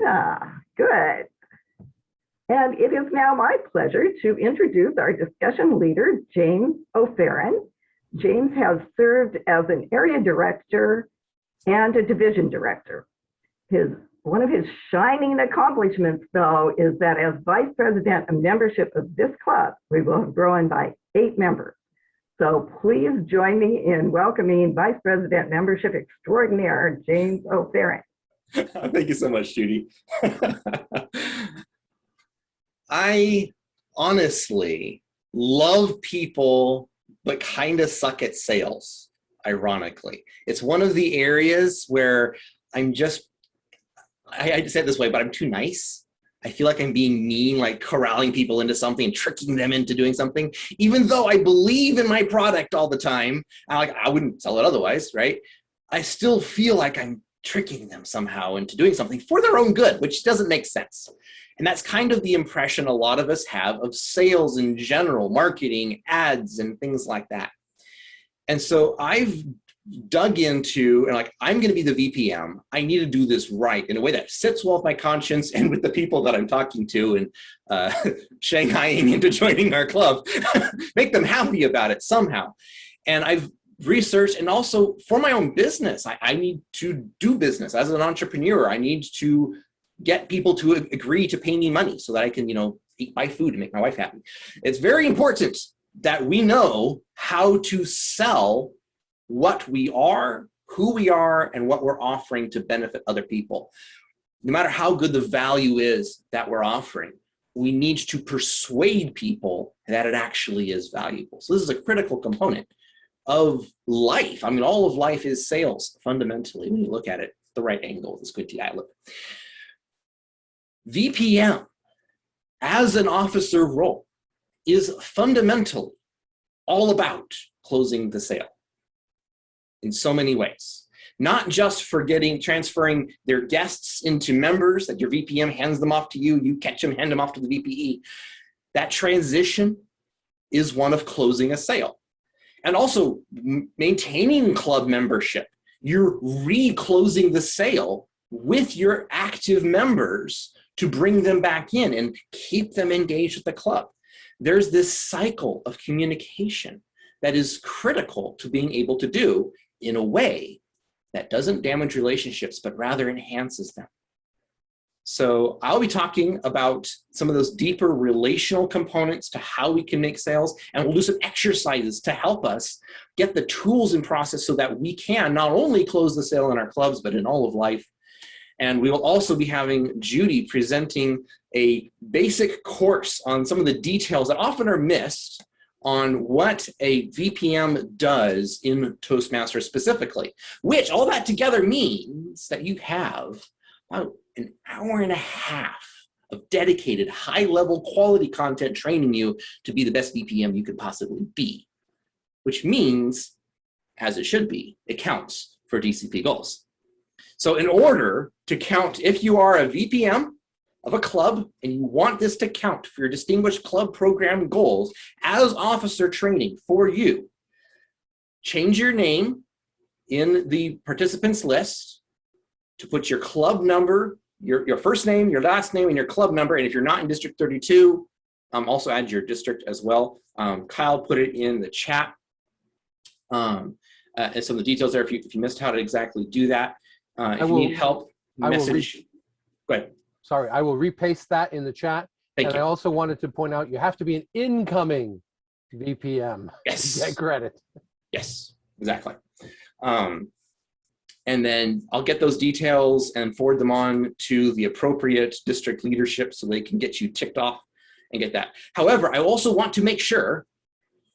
Yeah, good. And it is now my pleasure to introduce our discussion leader, James O'Farron. James has served as an area director and a division director. One of his shining accomplishments, though, is that as vice president of membership of this club, we will have grown by 8 members. So please join me in welcoming Vice President Membership Extraordinaire, James O'Farron. Thank you so much, Judy. I honestly love people, but kind of suck at sales, ironically. It's one of the areas where I'm just, I say it this way, but I'm too nice. I feel like I'm being mean, like corralling people into something and tricking them into doing something, even though I believe in my product all the time. I wouldn't sell it otherwise, right? I still feel like I'm tricking them somehow into doing something for their own good, which doesn't make sense. And that's kind of the impression a lot of us have of sales in general, marketing, ads, and things like that. And so I've dug into, and like, I'm going to be the VPM. I need to do this right in a way that sits well with my conscience and with the people that I'm talking to and Shanghaiing into joining our club, make them happy about it somehow. And I've researched, and also for my own business, I need to do business as an entrepreneur. I need to get people to agree to pay me money so that I can, buy food and make my wife happy. It's very important that we know how to sell what we are, who we are, and what we're offering to benefit other people. No matter how good the value is that we're offering, we need to persuade people that it actually is valuable. So this is a critical component of life. I mean, all of life is sales, fundamentally, when you look at it the right angle with a squinty eye look. VPM, as an officer role, is fundamentally all about closing the sale in so many ways. Not just for transferring their guests into members, that your VPM hands them off to you, you catch them, hand them off to the VPE. That transition is one of closing a sale. And also maintaining club membership. You're re-closing the sale with your active members to bring them back in and keep them engaged with the club. There's this cycle of communication that is critical to being able to do in a way that doesn't damage relationships, but rather enhances them. So I'll be talking about some of those deeper relational components to how we can make sales, and we'll do some exercises to help us get the tools and process so that we can not only close the sale in our clubs, but in all of life. And we will also be having Judy presenting a basic course on some of the details that often are missed on what a VPM does in Toastmasters specifically, which all that together means that you have about an hour and a half of dedicated high-level quality content training you to be the best VPM you could possibly be, which means, as it should be, it counts for DCP goals. So in order to count, if you are a VPM of a club and you want this to count for your distinguished club program goals as officer training for you, change your name in the participants list to put your club number, your first name, your last name, and your club number. And if you're not in District 32, also add your district as well. Kyle put it in the chat. And some of the details there if you missed how to exactly do that. If you need help, message. Go ahead. Sorry, I will repaste that in the chat. Thank you. I also wanted to point out you have to be an incoming VPM to get credit. Yes, exactly. And then I'll get those details and forward them on to the appropriate district leadership so they can get you ticked off and get that. However, I also want to make sure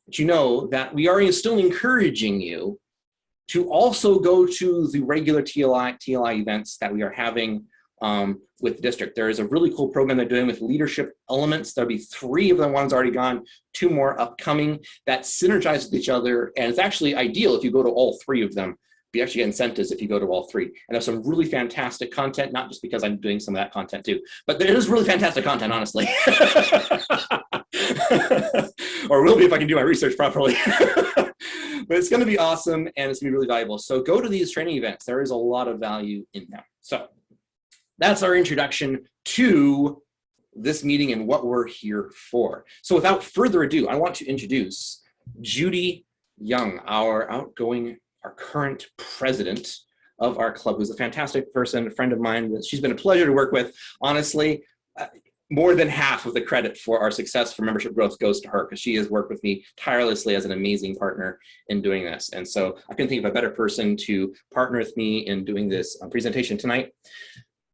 that you know that we are still encouraging you to also go to the regular TLI events that we are having with the district. There is a really cool program they're doing with leadership elements. There'll be 3 of the ones already gone, 2 more upcoming that synergize with each other. And it's actually ideal if you go to all 3 of them. You actually get incentives if you go to all 3. And there's some really fantastic content, not just because I'm doing some of that content too, but there is really fantastic content, honestly. Or will be if I can do my research properly. But it's going to be awesome and it's going to be really valuable. So go to these training events. There is a lot of value in them. So That's our introduction to this meeting and what we're here for. So without further ado, I want to introduce Judy Young, our current president of our club, who's a fantastic person, a friend of mine. She's been a pleasure to work with. Honestly, more than half of the credit for our success for membership growth goes to her, because she has worked with me tirelessly as an amazing partner in doing this. And so I couldn't think of a better person to partner with me in doing this presentation tonight.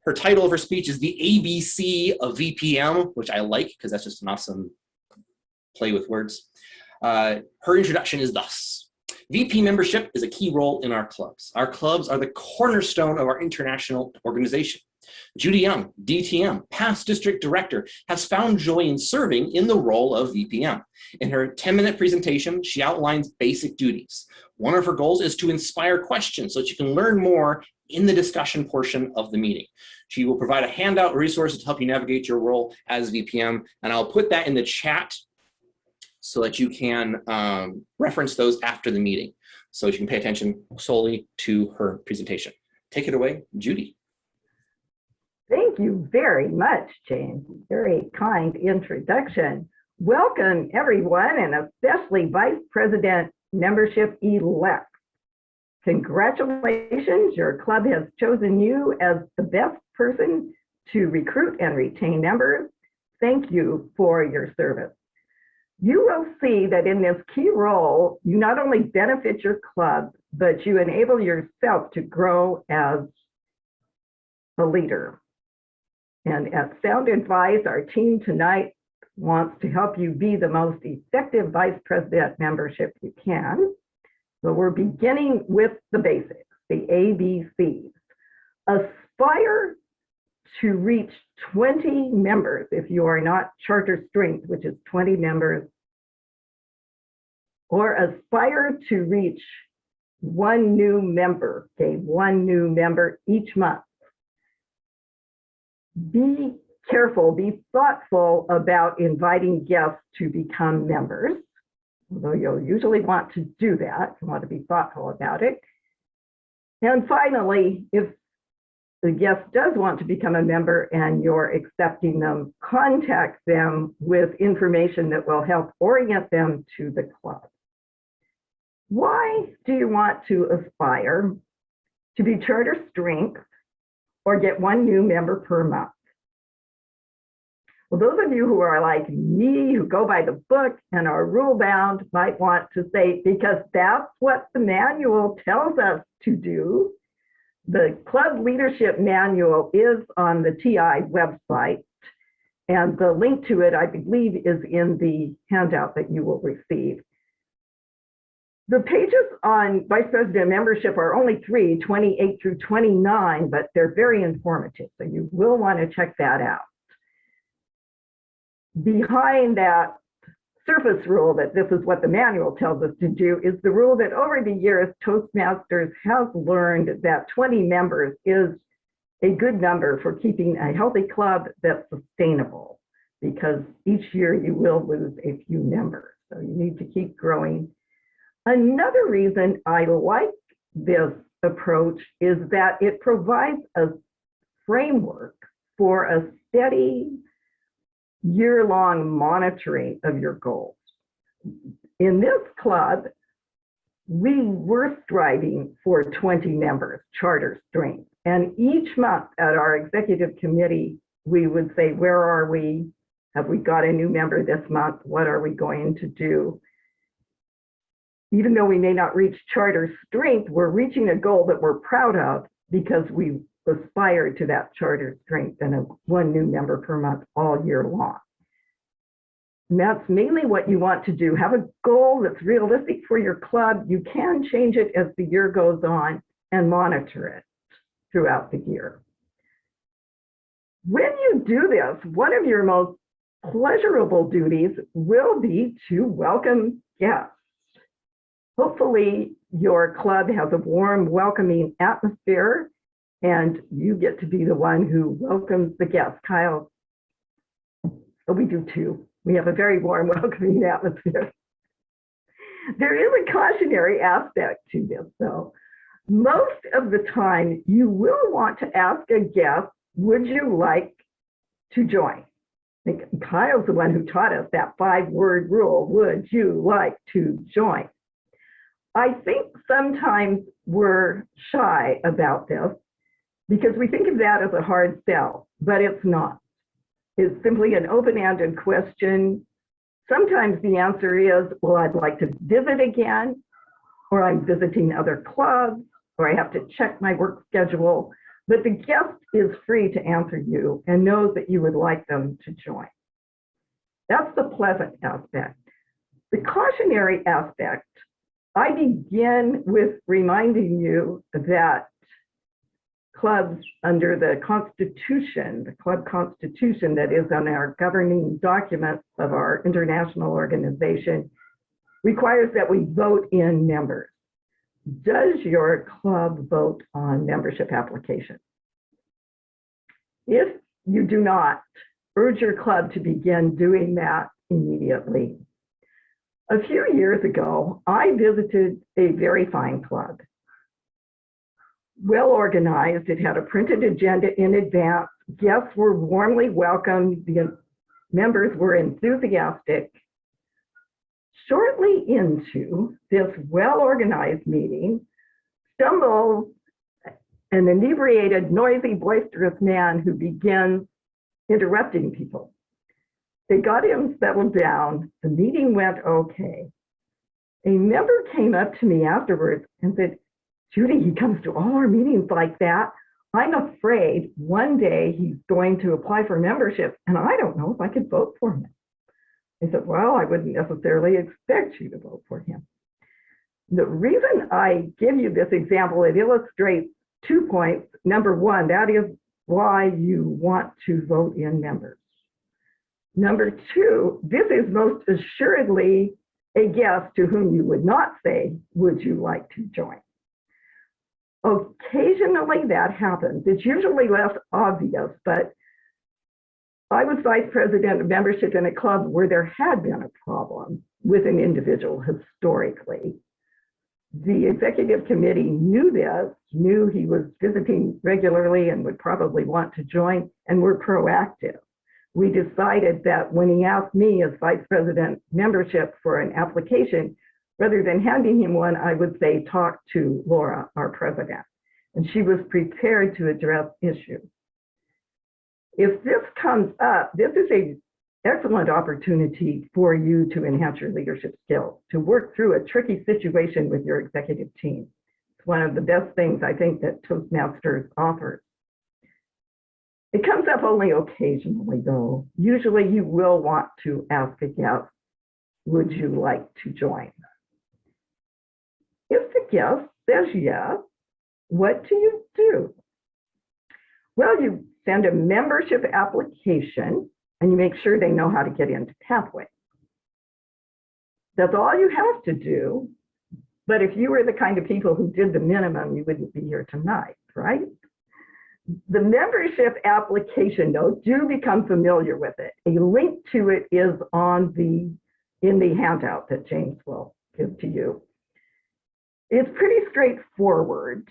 Her title of her speech is the ABC of VPM, which I like because that's just an awesome play with words. Her introduction is thus. VP membership is a key role in our clubs. Our clubs are the cornerstone of our international organization. Judy Young, DTM, past district director, has found joy in serving in the role of VPM. In her 10-minute presentation, she outlines basic duties. One of her goals is to inspire questions so that you can learn more in the discussion portion of the meeting. She will provide a handout resource to help you navigate your role as VPM, and I'll put that in the chat so that you can reference those after the meeting, so you can pay attention solely to her presentation. Take it away, Judy. Thank you very much, James. Very kind introduction. Welcome, everyone, and especially Vice President Membership-elect. Congratulations, your club has chosen you as the best person to recruit and retain members. Thank you for your service. You will see that in this key role, you not only benefit your club, but you enable yourself to grow as a leader. And at Sound Advice, our team tonight wants to help you be the most effective Vice President membership you can. So we're beginning with the basics, the ABCs. Aspire to reach 20 members if you are not charter strength, which is 20 members, or aspire to reach one new member, okay, one new member each month. Be careful, be thoughtful about inviting guests to become members, although you'll usually want to do that. You want to be thoughtful about it. And finally, if the guest does want to become a member and you're accepting them, contact them with information that will help orient them to the club. Why do you want to aspire to be charter strength or get one new member per month? Well, those of you who are like me, who go by the book and are rule bound, might want to say, because that's what the manual tells us to do. The club leadership manual is on the TI website, and the link to it, I believe, is in the handout that you will receive. The pages on Vice President membership are only 3, 28 through 29, but they're very informative, so you will want to check that out. Behind that surface rule that this is what the manual tells us to do is the rule that over the years, Toastmasters has learned that 20 members is a good number for keeping a healthy club that's sustainable, because each year you will lose a few members, so you need to keep growing. Another reason I like this approach is that it provides a framework for a steady, year-long monitoring of your goals. In this club, we were striving for 20 members, charter strength. And each month at our executive committee, we would say, where are we? Have we got a new member this month? What are we going to do? Even though we may not reach charter strength, we're reaching a goal that we're proud of because we aspire to that charter strength and one new member per month all year long. And that's mainly what you want to do. Have a goal that's realistic for your club. You can change it as the year goes on and monitor it throughout the year. When you do this, one of your most pleasurable duties will be to welcome guests. Hopefully, your club has a warm, welcoming atmosphere, and you get to be the one who welcomes the guests. Kyle, oh, we do too. We have a very warm, welcoming atmosphere. There is a cautionary aspect to this, though. Most of the time, you will want to ask a guest would you like to join? I think Kyle's the one who taught us that 5-word rule. Would you like to join? I think sometimes we're shy about this because we think of that as a hard sell, but it's not. It's simply an open-ended question. Sometimes the answer is, well, I'd like to visit again, or I'm visiting other clubs, or I have to check my work schedule. But the guest is free to answer you and knows that you would like them to join. That's the pleasant aspect. The cautionary aspect, I begin with reminding you that clubs under the Constitution, the club constitution that is on our governing documents of our international organization, requires that we vote in members. Does your club vote on membership applications? If you do not, urge your club to begin doing that immediately. A few years ago, I visited a very fine club. Well organized, it had a printed agenda in advance. Guests were warmly welcomed. The members were enthusiastic. Shortly into this well-organized meeting, stumbles an inebriated, noisy, boisterous man who begins interrupting people. They got him settled down. The meeting went okay. A member came up to me afterwards and said, Judy, he comes to all our meetings like that. I'm afraid one day he's going to apply for membership and I don't know if I could vote for him. I said, well, I wouldn't necessarily expect you to vote for him. The reason I give you this example, it illustrates 2 points. Number one, that is why you want to vote in members. Number two, this is most assuredly a guest to whom you would not say, would you like to join? Occasionally that happens. It's usually less obvious, but I was vice president of membership in a club where there had been a problem with an individual historically. The executive committee knew this, knew he was visiting regularly and would probably want to join, and were proactive. We decided that when he asked me as vice president membership for an application, rather than handing him one, I would say, talk to Laura, our president. And she was prepared to address issues. If this comes up, this is an excellent opportunity for you to enhance your leadership skills, to work through a tricky situation with your executive team. It's one of the best things I think that Toastmasters offers. It comes up only occasionally though. Usually you will want to ask a guest, would you like to join? If the guest says yes, what do you do? Well, you send a membership application and you make sure they know how to get into Pathway. That's all you have to do. But if you were the kind of people who did the minimum, you wouldn't be here tonight, right? The membership application, though, do become familiar with it. A link to it is in the handout that James will give to you. It's pretty straightforward.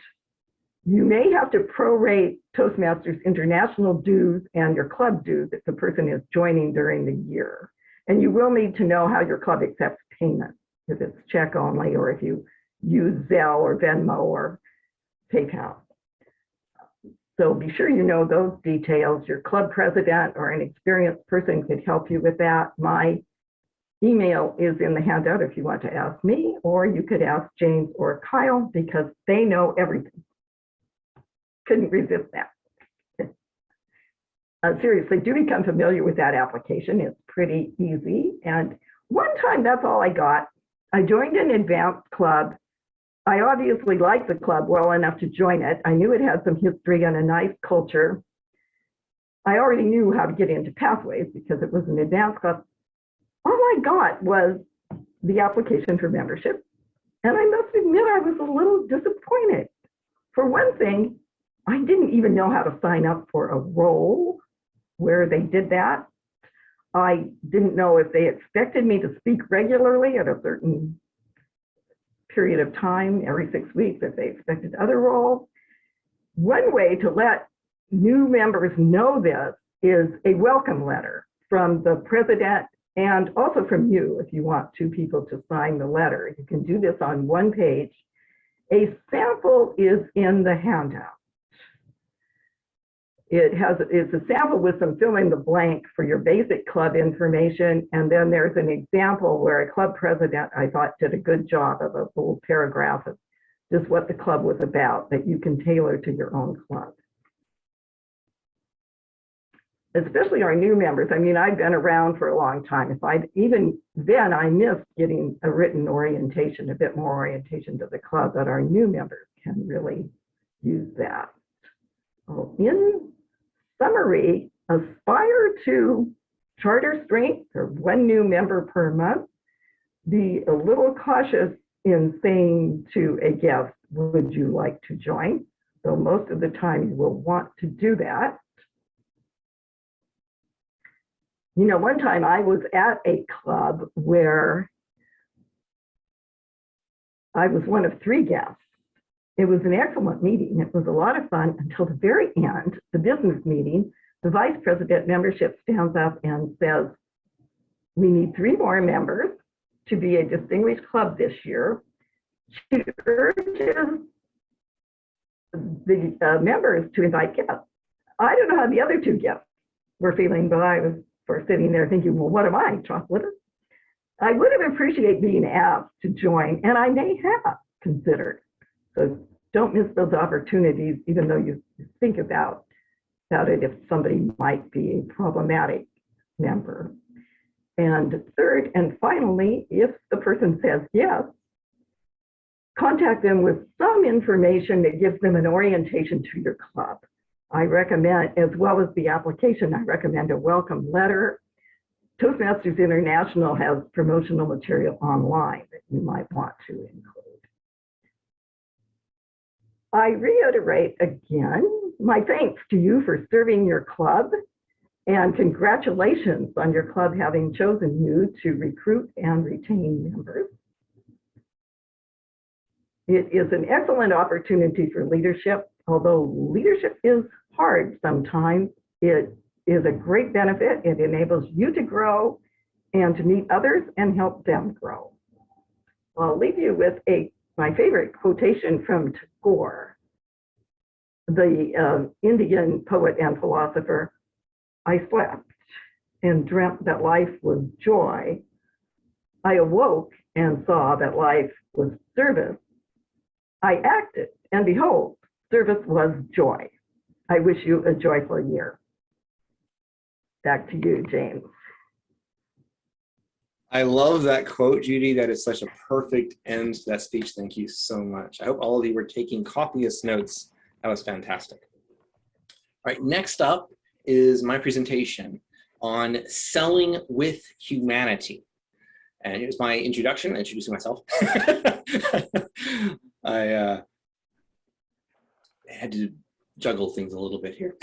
You may have to prorate Toastmasters International dues and your club dues if the person is joining during the year. And you will need to know how your club accepts payment, if it's check only or if you use Zelle or Venmo or PayPal. So be sure you know those details. Your club president or an experienced person could help you with that. My email is in the handout if you want to ask me, or you could ask James or Kyle because they know everything. Couldn't resist that. Seriously, do become familiar with that application. It's pretty easy. And one time, that's all I got. I joined an advanced club. I obviously liked the club well enough to join it. I knew it had some history and a nice culture. I already knew how to get into Pathways because it was an advanced club. All I got was the application for membership. And I must admit, I was a little disappointed. For one thing, I didn't even know how to sign up for a role where they did that. I didn't know if they expected me to speak regularly at a certain period of time, every 6 weeks, if they expected other roles. One way to let new members know this, is a welcome letter from the president and also from you if you want two people to sign the letter. You can do this on one page. A sample is in the handout. It's a sample with some fill in the blank for your basic club information. And then there's an example where a club president, I thought, did a good job of a little paragraph of just what the club was about that you can tailor to your own club. Especially our new members. I mean, I've been around for a long time. Even then, I missed getting a written orientation, a bit more orientation to the club, but our new members can really use that. In summary, aspire to charter strength or one new member per month. Be a little cautious in saying to a guest, would you like to join? So most of the time you will want to do that. You know, one time I was at a club where I was one of 3 guests. It was an excellent meeting. It was a lot of fun until the very end, the business meeting. The vice president membership stands up and says, we need 3 more members to be a distinguished club this year. She urges the members to invite guests. I don't know how the other 2 guests were feeling, but I was sitting there thinking, well, what am I, chocolate? I would have appreciated being asked to join, and I may have considered. So don't miss those opportunities, even though you think about it if somebody might be a problematic member. And third and finally, if the person says yes, contact them with some information that gives them an orientation to your club. I recommend, as well as the application, I recommend a welcome letter. Toastmasters International has promotional material online that you might want to include. I reiterate again my thanks to you for serving your club, and congratulations on your club having chosen you to recruit and retain members. It is an excellent opportunity for leadership. Although leadership is hard sometimes, it is a great benefit. It enables you to grow and to meet others and help them grow. I'll leave you with my favorite quotation from Tagore, the Indian poet and philosopher. I slept and dreamt that life was joy. I awoke and saw that life was service. I acted, and behold, service was joy. I wish you a joyful year. Back to you, James. I love that quote, Judy. That is such a perfect end to that speech. Thank you so much. I hope all of you were taking copious notes. That was fantastic. All right, next up is my presentation on selling with humanity. And here's my introduction, introducing myself. I had to juggle things a little bit here.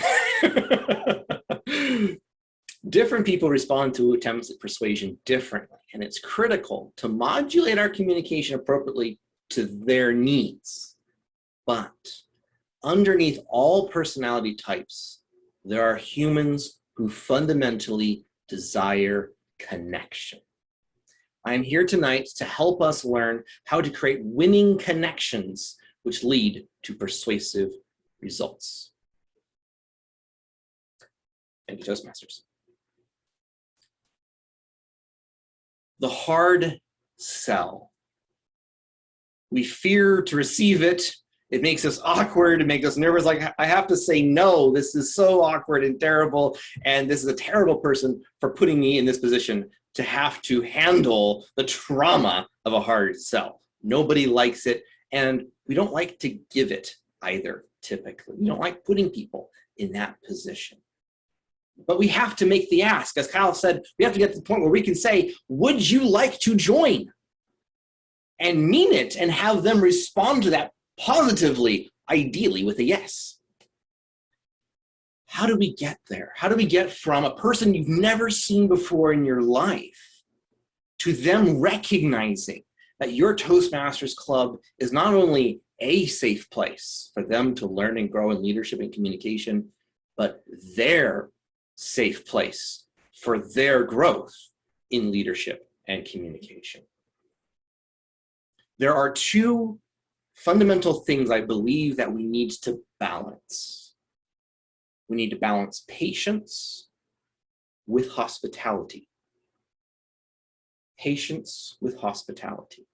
Different people respond to attempts at persuasion differently, and it's critical to modulate our communication appropriately to their needs. But underneath all personality types, there are humans who fundamentally desire connection. I am here tonight to help us learn how to create winning connections which lead to persuasive results. Thank you, Toastmasters. The hard sell. We fear to receive it. It makes us awkward. It makes us nervous. Like, I have to say no. This is so awkward and terrible. And this is a terrible person for putting me in this position to have to handle the trauma of a hard sell. Nobody likes it. And we don't like to give it either, typically. We don't like putting people in that position. But we have to make the ask. As Kyle said, we have to get to the point where we can say, would you like to join? And mean it and have them respond to that positively, ideally with a yes. How do we get there? How do we get from a person you've never seen before in your life to them recognizing that your Toastmasters Club is not only a safe place for them to learn and grow in leadership and communication, but their safe place for their growth in leadership and communication. There are two fundamental things I believe that we need to balance. We need to balance patience with hospitality. Patience with hospitality.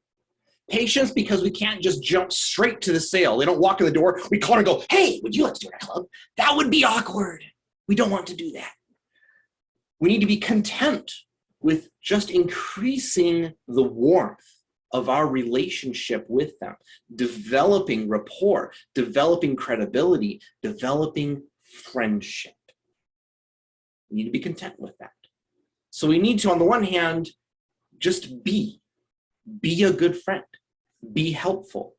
Patience because we can't just jump straight to the sale. They don't walk in the door. We call and go, hey, would you like to join our club? That would be awkward. We don't want to do that. We need to be content with just increasing the warmth of our relationship with them, developing rapport, developing credibility, developing friendship. We need to be content with that. So we need to, on the one hand, just be a good friend, be helpful,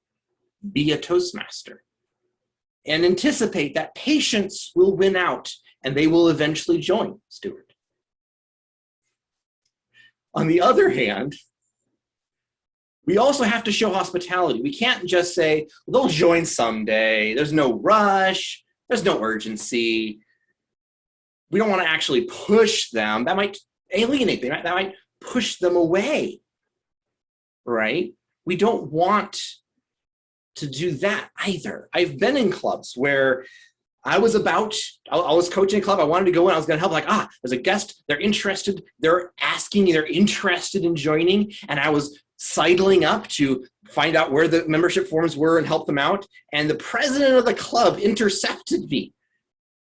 be a Toastmaster, and anticipate that patience will win out and they will eventually join, Stuart. On the other hand, we also have to show hospitality. We can't just say, well, they'll join someday. There's no rush. There's no urgency. We don't want to actually push them. That might alienate them. That might push them away, right? We don't want to do that either. I've been in clubs where I was coaching a club. I wanted to go in. I was going to help. Like, there's a guest. They're interested. They're asking. They're interested in joining. And I was sidling up to find out where the membership forms were and help them out. And the president of the club intercepted me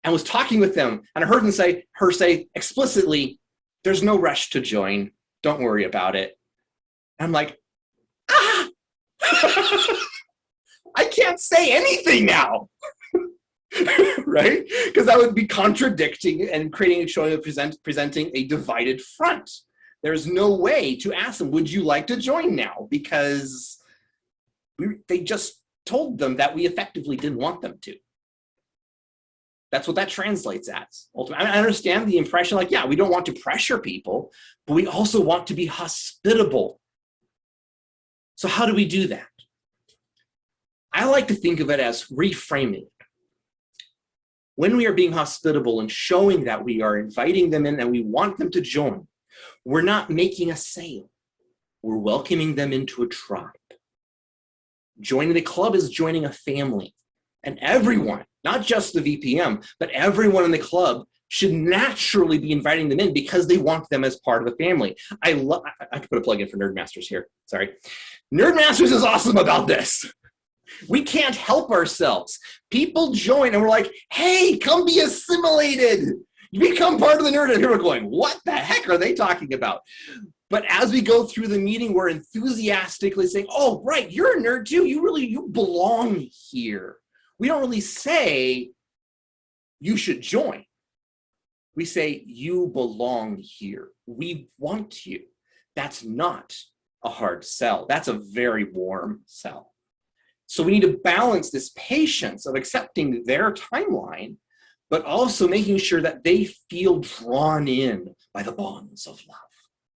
and was talking with them. And I heard her say explicitly, there's no rush to join. Don't worry about it. And I'm like, I can't say anything now. Right? Because that would be contradicting and creating a showing of presenting a divided front. There's no way to ask them, would you like to join now? Because they just told them that we effectively didn't want them to. That's what that translates as. Ultimately, I understand the impression, like, yeah, we don't want to pressure people, but we also want to be hospitable. So how do we do that? I like to think of it as reframing. When we are being hospitable and showing that we are inviting them in and we want them to join, we're not making a sale. We're welcoming them into a tribe. Joining the club is joining a family. And everyone, not just the VPM, but everyone in the club should naturally be inviting them in because they want them as part of the family. I could put a plug in for Nerd Masters here. Sorry. Nerd Masters is awesome about this. We can't help ourselves. People join and we're like, hey, come be assimilated. You become part of the nerd. And people are going, what the heck are they talking about? But as we go through the meeting, we're enthusiastically saying, oh, right, you're a nerd too. You belong here. We don't really say you should join. We say you belong here. We want you. That's not a hard sell. That's a very warm sell. So we need to balance this patience of accepting their timeline, but also making sure that they feel drawn in by the bonds of love.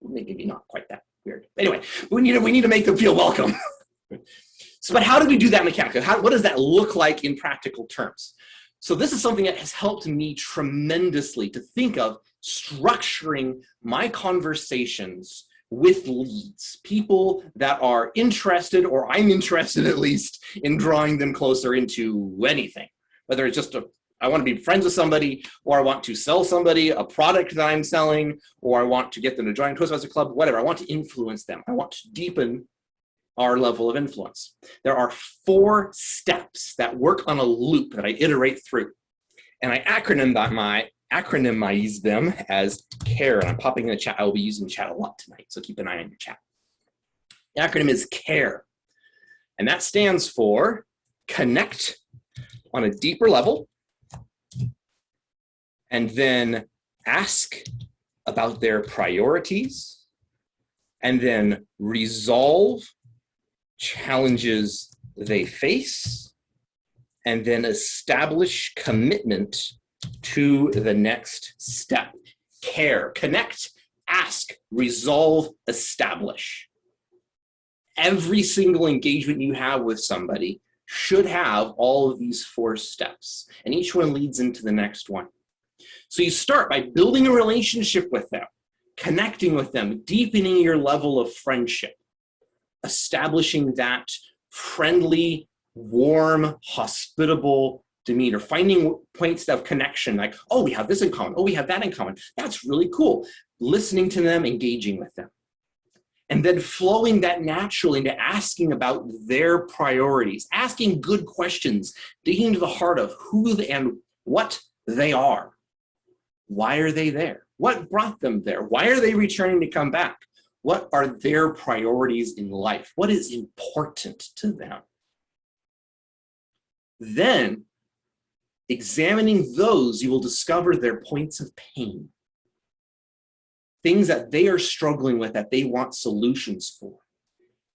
Maybe not quite that weird. Anyway, we need to make them feel welcome. But how do we do that mechanically? What does that look like in practical terms? So this is something that has helped me tremendously to think of structuring my conversations with leads, people that are interested, or I'm interested at least, in drawing them closer into anything. Whether it's just I want to be friends with somebody, or I want to sell somebody a product that I'm selling, or I want to get them to join a Toastmaster Club, whatever. I want to influence them. I want to deepen our level of influence. There are 4 steps that work on a loop that I iterate through. And I acronymize them as CARE. And I'm popping in the chat. I will be using chat a lot tonight, so keep an eye on your chat. The acronym is CARE. And that stands for connect on a deeper level, and then ask about their priorities, and then resolve challenges they face, and then establish commitment to the next step. CARE, connect, ask, resolve, establish. Every single engagement you have with somebody should have all of these 4 steps, and each one leads into the next one. So you start by building a relationship with them, connecting with them, deepening your level of friendship, establishing that friendly, warm, hospitable demeanor, finding points of connection, like, oh, we have this in common, oh, we have that in common. That's really cool. Listening to them, engaging with them. And then flowing that naturally into asking about their priorities, asking good questions, digging to the heart of who and what they are. Why are they there? What brought them there? Why are they returning to come back? What are their priorities in life? What is important to them? Then, examining those, you will discover their points of pain. Things that they are struggling with that they want solutions for.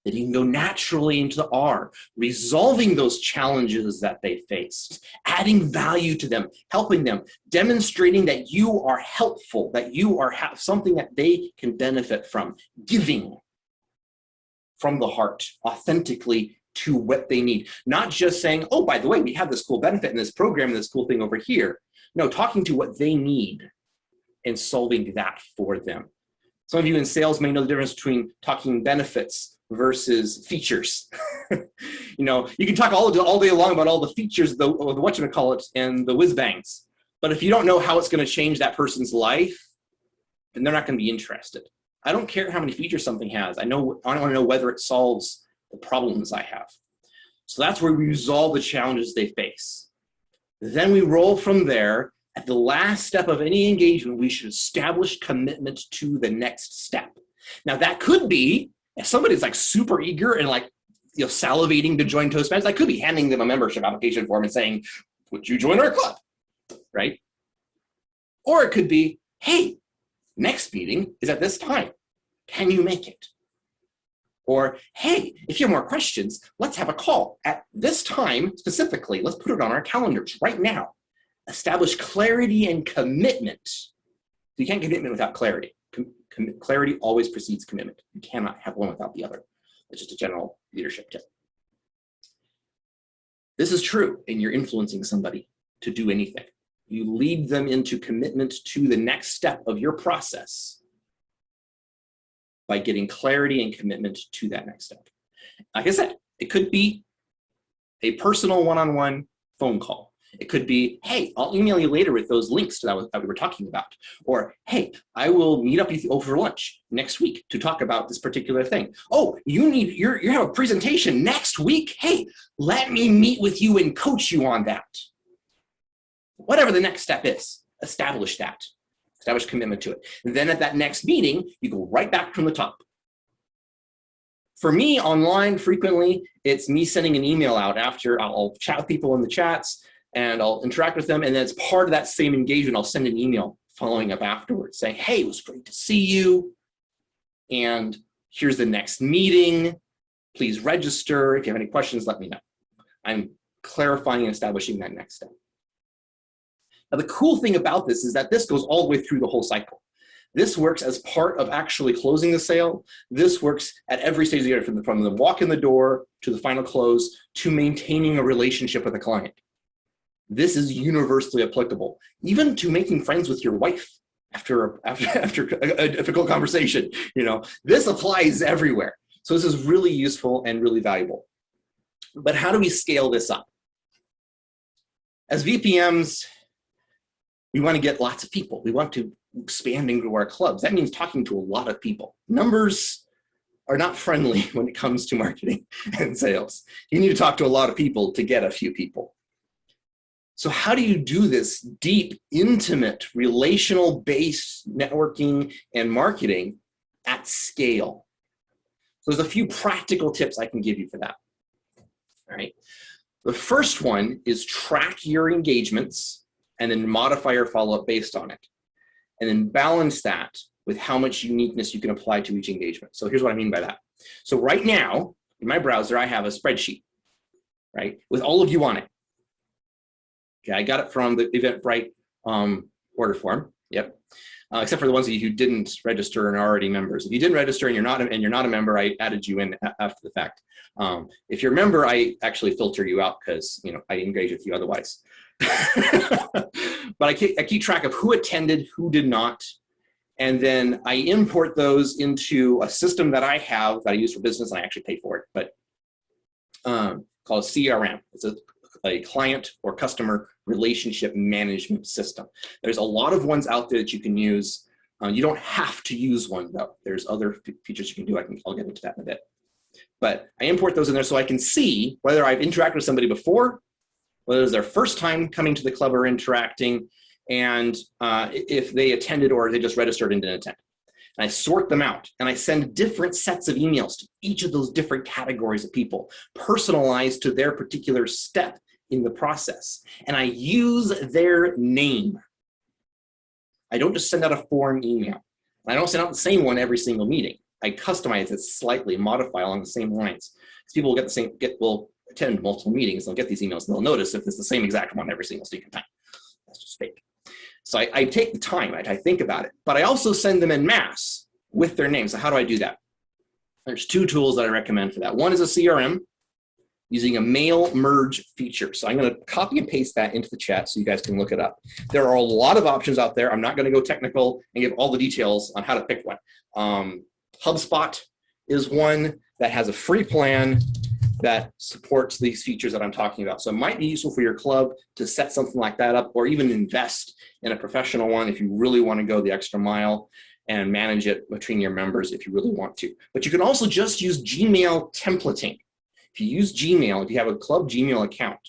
That you can go naturally into the R, resolving those challenges that they faced, adding value to them, helping them, demonstrating that you are helpful, that you are something that they can benefit from, giving from the heart, authentically to what they need. Not just saying, oh, by the way, we have this cool benefit in this program, this cool thing over here. No, talking to what they need and solving that for them. Some of you in sales may know the difference between talking benefits versus features. You know, you can talk all day long about all the features, the whatchamacallit, and the whiz bangs. But if you don't know how it's going to change that person's life, then they're not going to be interested. I don't care how many features something has. I want to know whether it solves the problems I have. So that's where we resolve the challenges they face. Then we roll from there. At the last step of any engagement, we should establish commitment to the next step. Now that could be, if somebody's like super eager and like, you know, salivating to join Toastmasters, I could be handing them a membership application form and saying, would you join our club, right? Or it could be, hey, next meeting is at this time. Can you make it? Or, hey, if you have more questions, let's have a call at this time specifically. Let's put it on our calendars right now. Establish clarity and commitment. You can't commitment without clarity. Clarity always precedes commitment. You cannot have one without the other. It's just a general leadership tip. This is true, and you're influencing somebody to do anything. You lead them into commitment to the next step of your process by getting clarity and commitment to that next step. Like I said, it could be a personal one-on-one phone call. It could be, hey, I'll email you later with those links that we were talking about. Or, hey, I will meet up with you over lunch next week to talk about this particular thing. Oh, you have a presentation next week? Hey, let me meet with you and coach you on that. Whatever the next step is, establish that. Establish commitment to it. And then at that next meeting, you go right back from the top. For me, online, frequently, it's me sending an email out after I'll chat with people in the chats, and I'll interact with them, and then as part of that same engagement, I'll send an email following up afterwards saying, hey, it was great to see you, and here's the next meeting. Please register. If you have any questions, let me know. I'm clarifying and establishing that next step. Now, the cool thing about this is that this goes all the way through the whole cycle. This works as part of actually closing the sale. This works at every stage of the from the walk in the door to the final close to maintaining a relationship with a client. This is universally applicable, even to making friends with your wife after a difficult conversation. You know, this applies everywhere. So this is really useful and really valuable. But how do we scale this up? As VPMs, we want to get lots of people. We want to expand into our clubs. That means talking to a lot of people. Numbers are not friendly when it comes to marketing and sales. You need to talk to a lot of people to get a few people. So how do you do this deep, intimate, relational-based networking and marketing at scale? So there's a few practical tips I can give you for that. All right. The first one is track your engagements and then modify your follow-up based on it. And then balance that with how much uniqueness you can apply to each engagement. So here's what I mean by that. So right now, in my browser, I have a spreadsheet, right, with all of you on it. Okay, I got it from the Eventbrite order form. Yep. Except for the ones of you who didn't register and are already members. If you didn't register and you're not a member, I added you in after the fact. If you're a member, I actually filter you out because I engage with you otherwise. But I keep track of who attended, who did not, and then I import those into a system that I have that I use for business, and I actually pay for it, but called a CRM. It's a client or customer relationship management system. There's a lot of ones out there that you can use. You don't have to use one though. There's other features you can do. I'll get into that in a bit. But I import those in there so I can see whether I've interacted with somebody before, whether it's their first time coming to the club or interacting, and if they attended or they just registered and didn't attend. And I sort them out, and I send different sets of emails to each of those different categories of people, personalized to their particular step in the process. And I use their name. I don't just send out a form email. I don't send out the same one every single meeting. I customize it slightly, modify along the same lines. Because people will attend multiple meetings, they'll get these emails, and they'll notice if it's the same exact one every single stinking time. That's just fake. So I take the time, I think about it, but I also send them en masse with their names. So how do I do that? There's two tools that I recommend for that. One is a CRM using a mail merge feature. So I'm going to copy and paste that into the chat so you guys can look it up. There are a lot of options out there. I'm not going to go technical and give all the details on how to pick one. HubSpot is one that has a free plan that supports these features that I'm talking about. So it might be useful for your club to set something like that up, or even invest in a professional one if you really want to go the extra mile and manage it between your members if you really want to. But you can also just use Gmail templating. If you use Gmail, if you have a club Gmail account,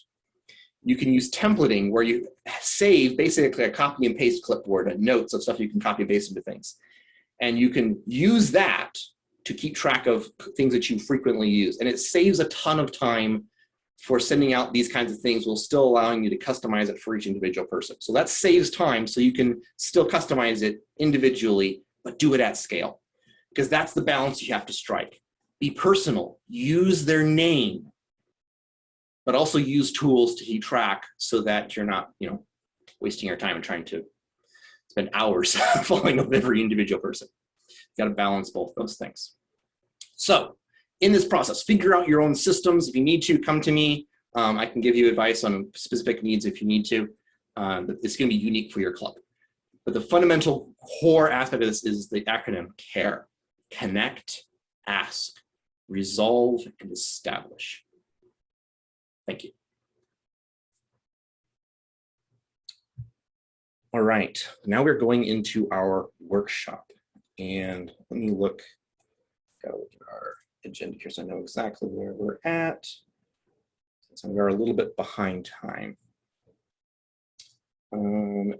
you can use templating where you save basically a copy and paste clipboard and notes of stuff you can copy and paste into things. And you can use that to keep track of things that you frequently use. And it saves a ton of time for sending out these kinds of things while still allowing you to customize it for each individual person. So that saves time so you can still customize it individually, but do it at scale. Because that's the balance you have to strike. Be personal, use their name, but also use tools to keep track so that you're not, wasting your time and trying to spend hours following up every individual person. You've got to balance both those things. So in this process, figure out your own systems. If you need to, come to me. I can give you advice on specific needs if you need to. It's going to be unique for your club. But the fundamental core aspect of this is the acronym CARE. Connect, ask, resolve, and establish. Thank you. All right, now we're going into our workshop. And let me gotta look at our agenda here so I know exactly where we're at, since we are a little bit behind time. And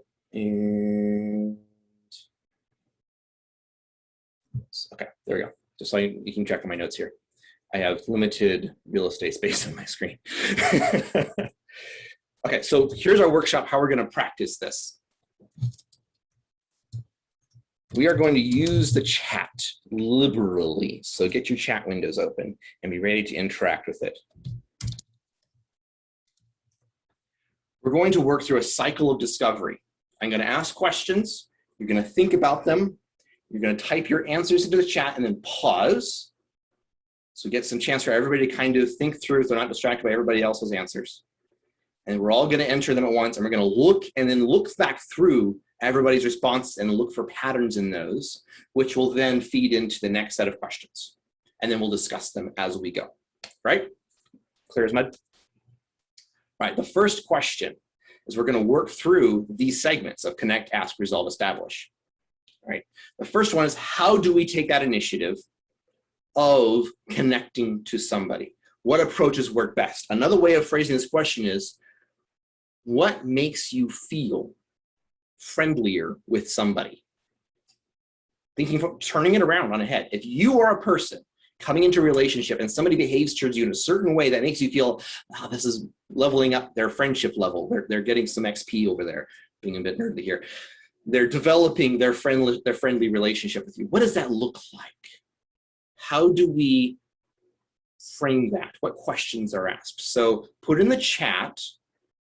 okay, there we go. Just so you can check on my notes here. I have limited real estate space on my screen. Okay, so here's our workshop, how we're gonna practice this. We are going to use the chat liberally. So get your chat windows open and be ready to interact with it. We're going to work through a cycle of discovery. I'm going to ask questions. You're going to think about them. You're going to type your answers into the chat and then pause. So get some chance for everybody to kind of think through so they're not distracted by everybody else's answers. And we're all going to enter them at once, and we're going to look and then look back through everybody's response and look for patterns in those, which will then feed into the next set of questions. And then we'll discuss them as we go, right? Clear as mud? All right, the first question is we're going to work through these segments of connect, ask, resolve, establish. All right, the first one is how do we take that initiative of connecting to somebody? What approaches work best? Another way of phrasing this question is, what makes you feel friendlier with somebody? Turning it around on a head. If you are a person coming into a relationship and somebody behaves towards you in a certain way that makes you feel, oh, this is leveling up their friendship level. They're getting some XP over there, being a bit nerdy here. They're developing their friendly relationship with you. What does that look like? How do we frame that? What questions are asked? So put in the chat,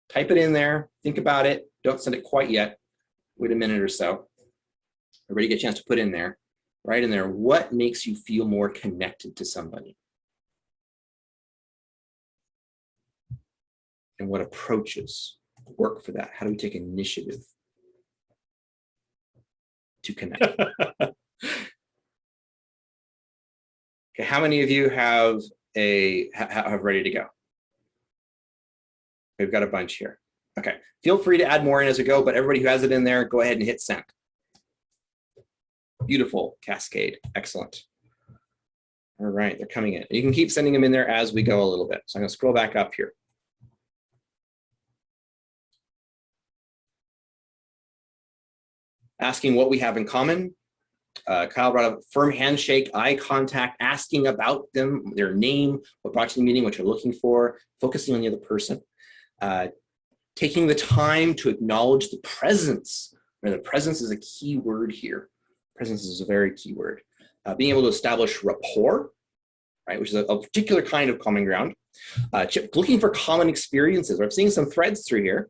type it in there, think about it. Don't send it quite yet. wait a minute or so. Everybody get a chance to put in there, right in there, what makes you feel more connected to somebody? And what approaches work for that? How do we take initiative to connect? Okay, how many of you have ready to go? We've got a bunch here. Okay, feel free to add more in as we go, but everybody who has it in there, go ahead and hit send. Beautiful cascade, excellent. All right, they're coming in. You can keep sending them in there as we go a little bit. So I'm gonna scroll back up here. Asking what we have in common. Kyle brought up firm handshake, eye contact, asking about them, their name, what brought you to the meeting, what you're looking for, focusing on the other person. Taking the time to acknowledge the presence. The presence is a key word here. Presence is a very key word. Being able to establish rapport, right, which is a particular kind of common ground. Looking for common experiences. I'm seeing some threads through here.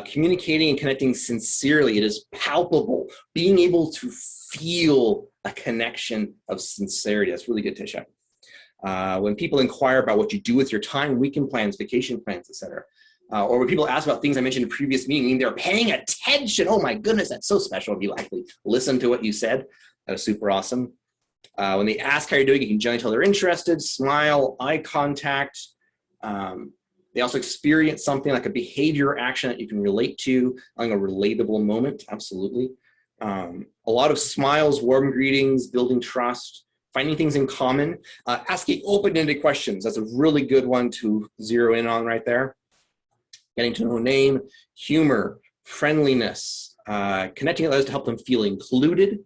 Communicating and connecting sincerely. It is palpable. Being able to feel a connection of sincerity. That's really good, Tisha. When people inquire about what you do with your time, weekend plans, vacation plans, etc. Or when people ask about things I mentioned in a previous meeting, they're paying attention. Oh my goodness, that's so special if you actually listen to what you said. That was super awesome. When they ask how you're doing, you can generally tell they're interested, smile, eye contact. They also experience something like a behavior or action that you can relate to, like a relatable moment, absolutely. A lot of smiles, warm greetings, building trust, finding things in common, asking open-ended questions. That's a really good one to zero in on right there. Getting to know name, humor, friendliness, connecting with others to help them feel included.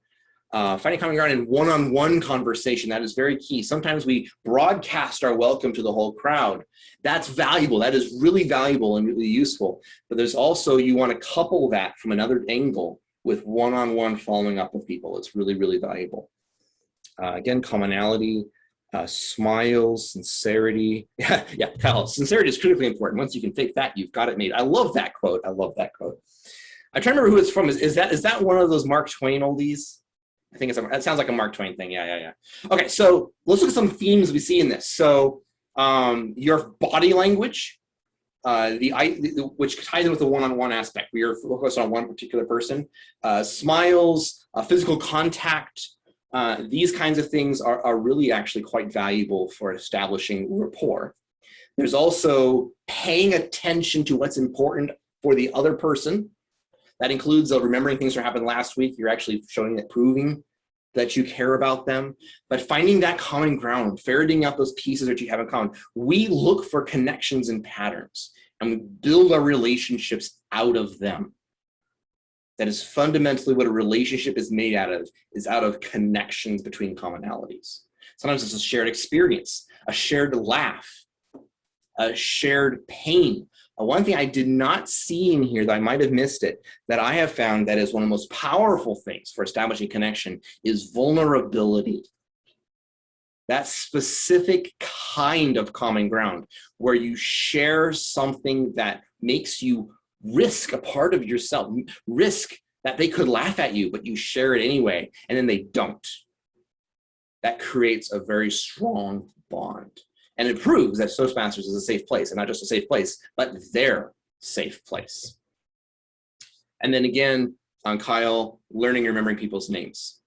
Finding common ground in one-on-one conversation, that is very key. Sometimes we broadcast our welcome to the whole crowd. That's valuable. That is really valuable and really useful. But there's also, you want to couple that from another angle with one-on-one following up with people. It's really, really valuable. Again, commonality, smiles, sincerity. Yeah, Kyle, sincerity is critically important. Once you can fake that, you've got it made. I love that quote. I love that quote. I'm trying to remember who it's from. Is that one of those Mark Twain oldies? I think it sounds like a Mark Twain thing. Yeah. Okay, so let's look at some themes we see in this. So your body language, which ties in with the one-on-one aspect. We are focused on one particular person. Smiles, physical contact, these kinds of things are really actually quite valuable for establishing rapport. There's also paying attention to what's important for the other person. That includes remembering things that happened last week. You're actually showing that, proving that you care about them. But finding that common ground, ferreting out those pieces that you have in common. We look for connections and patterns, and we build our relationships out of them. That is fundamentally what a relationship is made out of, is out of connections between commonalities. Sometimes it's a shared experience, a shared laugh, a shared pain. One thing I did not see in here that I might have missed it, that I have found that is one of the most powerful things for establishing connection is vulnerability. That specific kind of common ground where you share something that makes you risk a part of yourself, risk that they could laugh at you, but you share it anyway, and then they don't. That creates a very strong bond. And it proves that Toastmasters is a safe place, and not just a safe place, but their safe place. And then again, on Kyle, learning and remembering people's names.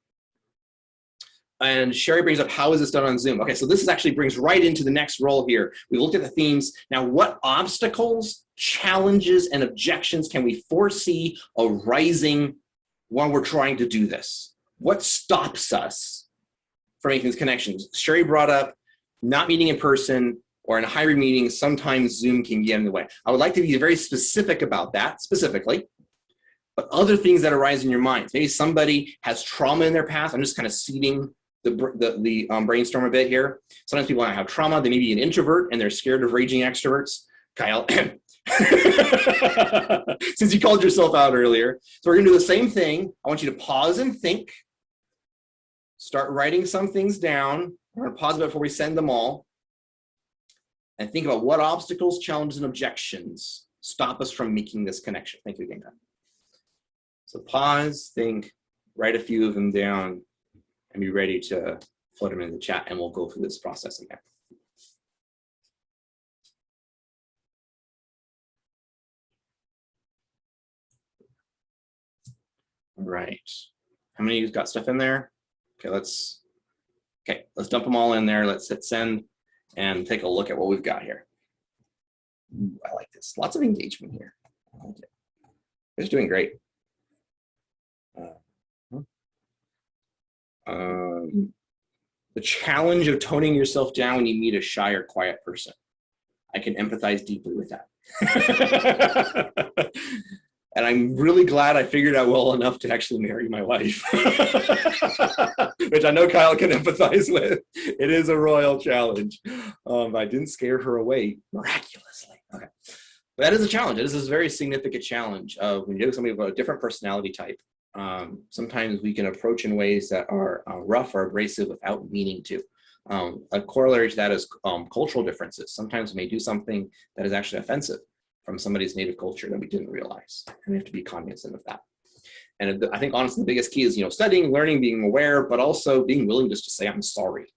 And Sherry brings up, how is this done on Zoom? Okay, so this actually brings right into the next role here. We looked at the themes. Now, what obstacles, challenges, and objections can we foresee arising while we're trying to do this? What stops us from making these connections? Sherry brought up not meeting in person or in a hybrid meeting. Sometimes Zoom can get in the way. I would like to be very specific about that, specifically. But other things that arise in your mind. Maybe somebody has trauma in their past. I'm just kind of seeding the brainstorm a bit here. Sometimes people have trauma. They may be an introvert and they're scared of raging extroverts. Kyle, since you called yourself out earlier. So we're going to do the same thing. I want you to pause and think. Start writing some things down. We're going to pause a bit before we send them all. And think about what obstacles, challenges, and objections stop us from making this connection. Thank you again, Kyle. So pause, think, write a few of them down, and be ready to float them in the chat, and we'll go through this process again. All right. How many of you got stuff in there? Okay, let's dump them all in there. Let's hit send and take a look at what we've got here. Ooh, I like this. Lots of engagement here. I like it. It's doing great. The challenge of toning yourself down when you meet a shy or quiet person. I can empathize deeply with that. And I'm really glad I figured out well enough to actually marry my wife, which I know Kyle can empathize with. It is a royal challenge. I didn't scare her away miraculously. Okay. But that is a challenge. This is a very significant challenge of when you deal with somebody with a different personality type. Sometimes we can approach in ways that are rough or abrasive without meaning to. A corollary to that is cultural differences. Sometimes we may do something that is actually offensive from somebody's native culture that we didn't realize. And we have to be cognizant of that. And I think honestly, the biggest key is, studying, learning, being aware, but also being willing just to say, I'm sorry.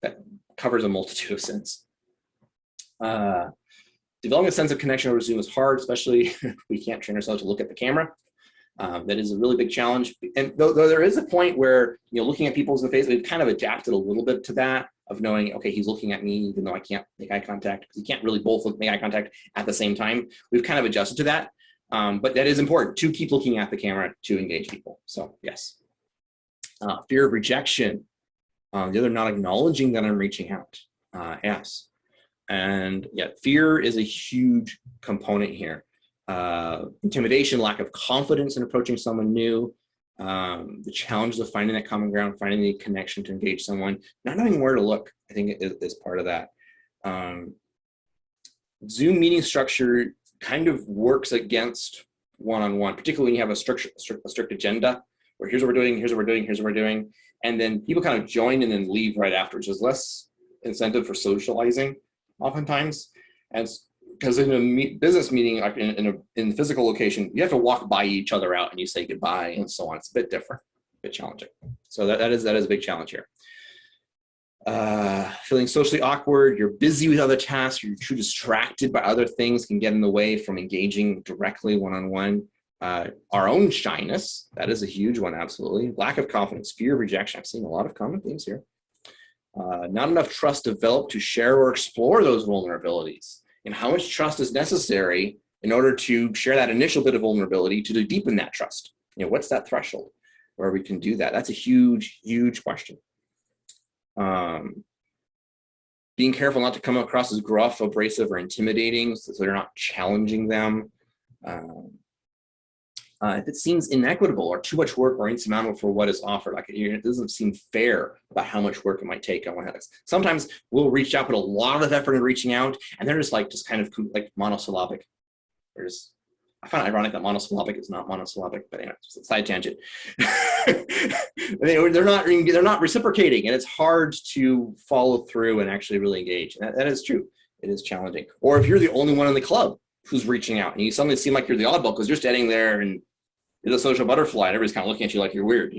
That covers a multitude of sins. Developing a sense of connection over Zoom is hard, especially if we can't train ourselves to look at the camera. That is a really big challenge. And though there is a point where, looking at people's face, we've kind of adapted a little bit to that, of knowing, okay, he's looking at me, even though I can't make eye contact, because you can't really both make eye contact at the same time. We've kind of adjusted to that. But that is important to keep looking at the camera to engage people. So yes. Fear of rejection. The other, not acknowledging that I'm reaching out. Yes. And yeah, fear is a huge component here. Intimidation, lack of confidence in approaching someone new, the challenges of finding that common ground, finding the connection to engage someone, not knowing where to look, I think is part of that. Zoom meeting structure kind of works against one-on-one, particularly when you have a strict agenda, where here's what we're doing, here's what we're doing, here's what we're doing, and then people kind of join and then leave right afterwards. There's less incentive for socializing oftentimes, and because in a business meeting, like in a physical location, you have to walk by each other out and you say goodbye and so on. It's a bit different, a bit challenging. So that is a big challenge here. Feeling socially awkward, you're busy with other tasks, you're too distracted by other things, can get in the way from engaging directly one-on-one. Our own shyness, that is a huge one, absolutely. Lack of confidence, fear of rejection. I'm seeing a lot of common themes here. Not enough trust developed to share or explore those vulnerabilities. And how much trust is necessary in order to share that initial bit of vulnerability to deepen that trust? What's that threshold where we can do that? That's a huge, huge question. Being careful not to come across as gruff, abrasive, or intimidating, so they're not challenging them. If it seems inequitable or too much work or insurmountable for what is offered, like it doesn't seem fair about how much work it might take on one hand. Sometimes we'll reach out, put a lot of effort in reaching out, and they're just kind of monosyllabic. I find it ironic that monosyllabic is not monosyllabic, but anyway, it's a side tangent. They're not reciprocating, and it's hard to follow through and actually really engage. And that is true. It is challenging. Or if you're the only one in the club who's reaching out, and you suddenly seem like you're the oddball because you're standing there and you're the social butterfly, and everybody's kind of looking at you like you're weird.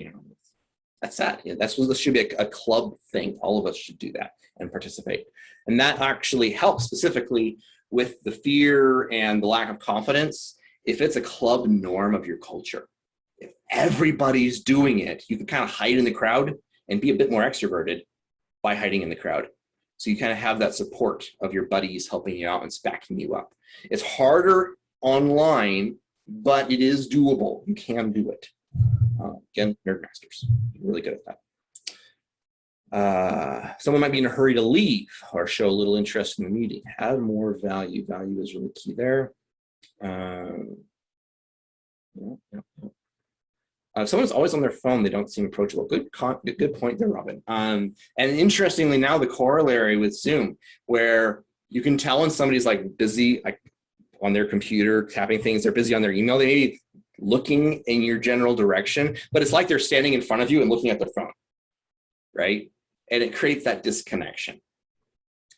That's sad. This should be a club thing. All of us should do that and participate. And that actually helps specifically with the fear and the lack of confidence. If it's a club norm of your culture, if everybody's doing it, you can kind of hide in the crowd and be a bit more extroverted by hiding in the crowd. So you kind of have that support of your buddies helping you out and backing you up. It's harder online, but it is doable. You can do it. Again, nerd masters, really good at that. Someone might be in a hurry to leave or show a little interest in the meeting. Add more value. Value is really key there. If someone's always on their phone, they don't seem approachable. Good point there, Robin. And interestingly, now the corollary with Zoom, where you can tell when somebody's busy on their computer, tapping things, they're busy on their email, they may be looking in your general direction, but it's like they're standing in front of you and looking at their phone, right? And it creates that disconnection.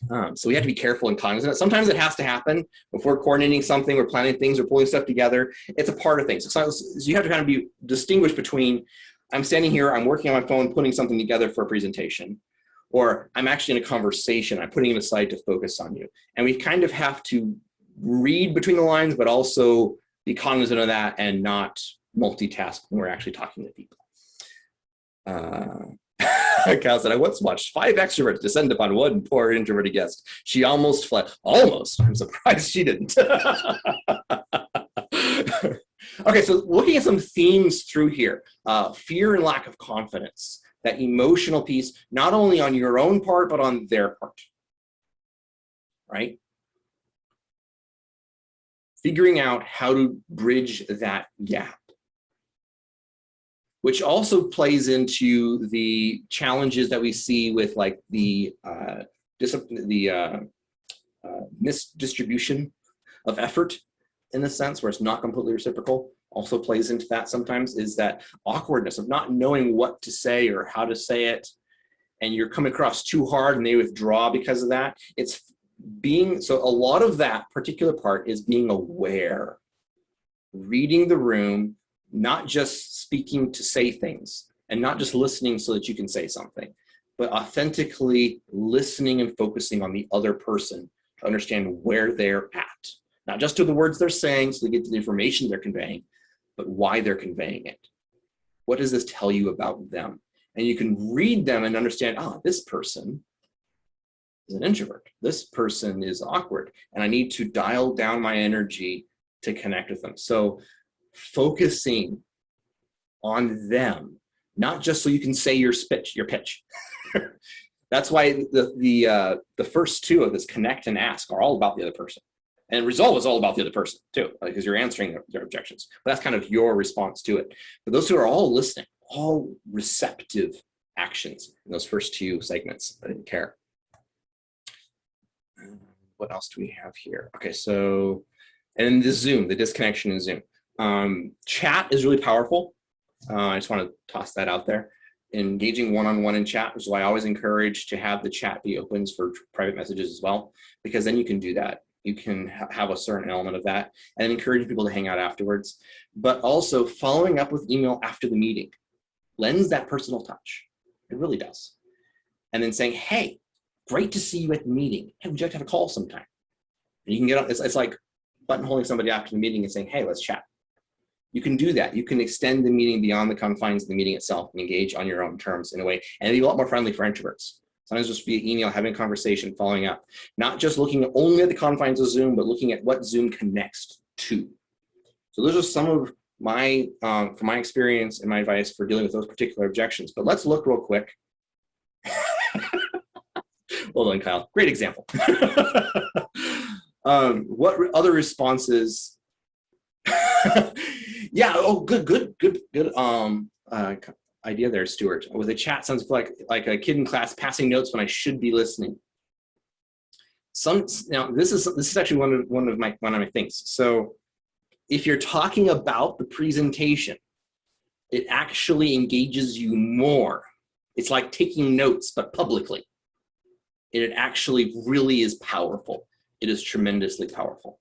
So we have to be careful and cognizant. Sometimes it has to happen before coordinating something or planning things or pulling stuff together. It's a part of things. So you have to kind of be distinguished between I'm standing here, I'm working on my phone, putting something together for a presentation, or I'm actually in a conversation, I'm putting it aside to focus on you. And we kind of have to read between the lines, but also be cognizant of that and not multitask when we're actually talking to people. Cal said, I once watched 5 extroverts descend upon one poor introverted guest. She almost fled. Almost. I'm surprised she didn't. Okay, so looking at some themes through here, fear and lack of confidence, that emotional piece, not only on your own part, but on their part, right? Figuring out how to bridge that gap, which also plays into the challenges that we see with like the misdistribution of effort, in a sense where it's not completely reciprocal. Also plays into that sometimes, is that awkwardness of not knowing what to say or how to say it, and you're coming across too hard and they withdraw because of that. It's being, so a lot of that particular part is being aware, reading the room, not just speaking to say things and not just listening so that you can say something, but authentically listening and focusing on the other person to understand where they're at. Not just to the words they're saying so they get to the information they're conveying, but why they're conveying it. What does this tell you about them? And you can read them and understand, this person is an introvert. This person is awkward. And I need to dial down my energy to connect with them. So focusing on them, not just so you can say your pitch. That's why the first 2 of this connect and ask are all about the other person. And resolve is all about the other person too, because you're answering their objections. But that's kind of your response to it. But those 2 are all listening, all receptive actions in those first 2 segments. I didn't care. What else do we have here? Okay, so, and the Zoom, the disconnection in Zoom. Chat is really powerful. I just want to toss that out there. Engaging one-on-one in chat is why I always encourage to have the chat be open for private messages as well, because then you can do that. You can have a certain element of that and encourage people to hang out afterwards, but also following up with email after the meeting lends that personal touch. It really does. And then saying, hey, great to see you at the meeting. Hey, would you like to have a call sometime? And you can get on, it's like buttonholing somebody after the meeting and saying, hey, let's chat. You can do that. You can extend the meeting beyond the confines of the meeting itself and engage on your own terms in a way, and it'll be a lot more friendly for introverts. Sometimes just via email, having a conversation, following up, not just looking only at the confines of Zoom, but looking at what Zoom connects to. So those are some of my, from my experience and my advice for dealing with those particular objections. But let's look real quick. Well done, Kyle. Great example. What other responses? Yeah. Oh, good idea there, Stuart. With a chat sounds like a kid in class passing notes when I should be listening. Now this is actually one of my things. So if you're talking about the presentation, it actually engages you more. It's like taking notes, but publicly. It actually really is powerful. It is tremendously powerful.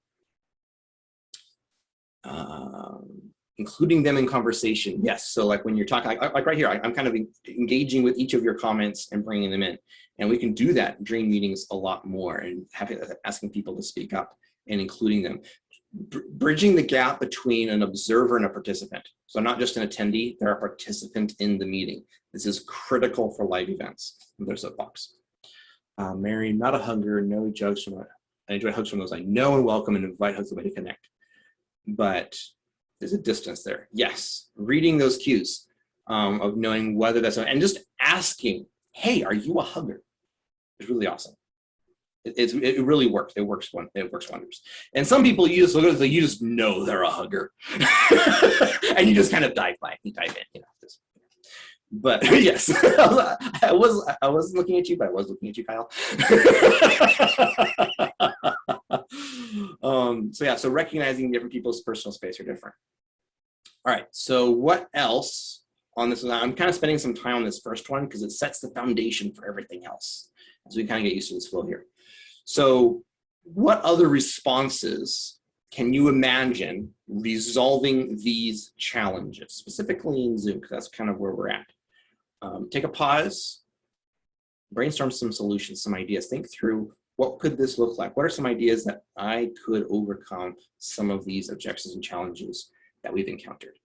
Including them in conversation, yes. So like when you're talking, like right here, I'm kind of engaging with each of your comments and bringing them in. And we can do that during meetings a lot more and asking people to speak up and including them. Bridging the gap between an observer and a participant. So not just an attendee, they're a participant in the meeting. This is critical for live events. There's a box. Mary, not a hugger, no jugs from I enjoy hugs from those I know and welcome and invite hugs away to connect. But there's a distance there. Yes, reading those cues of knowing whether that's, and just asking, hey, are you a hugger? It's really awesome. It really works. It works wonders. And some people you just look at it, you just know they're a hugger, and you just kind of dive in. But yes, I wasn't looking at you, but I was looking at you, Kyle. So yeah, so recognizing different people's personal space are different. All right, so what else on this? I'm kind of spending some time on this first one because it sets the foundation for everything else as we kind of get used to this flow here. So what other responses can you imagine resolving these challenges, specifically in Zoom, because that's kind of where we're at. Take a pause, brainstorm some solutions, some ideas, think through what could this look like? What are some ideas that I could overcome some of these objections and challenges that we've encountered?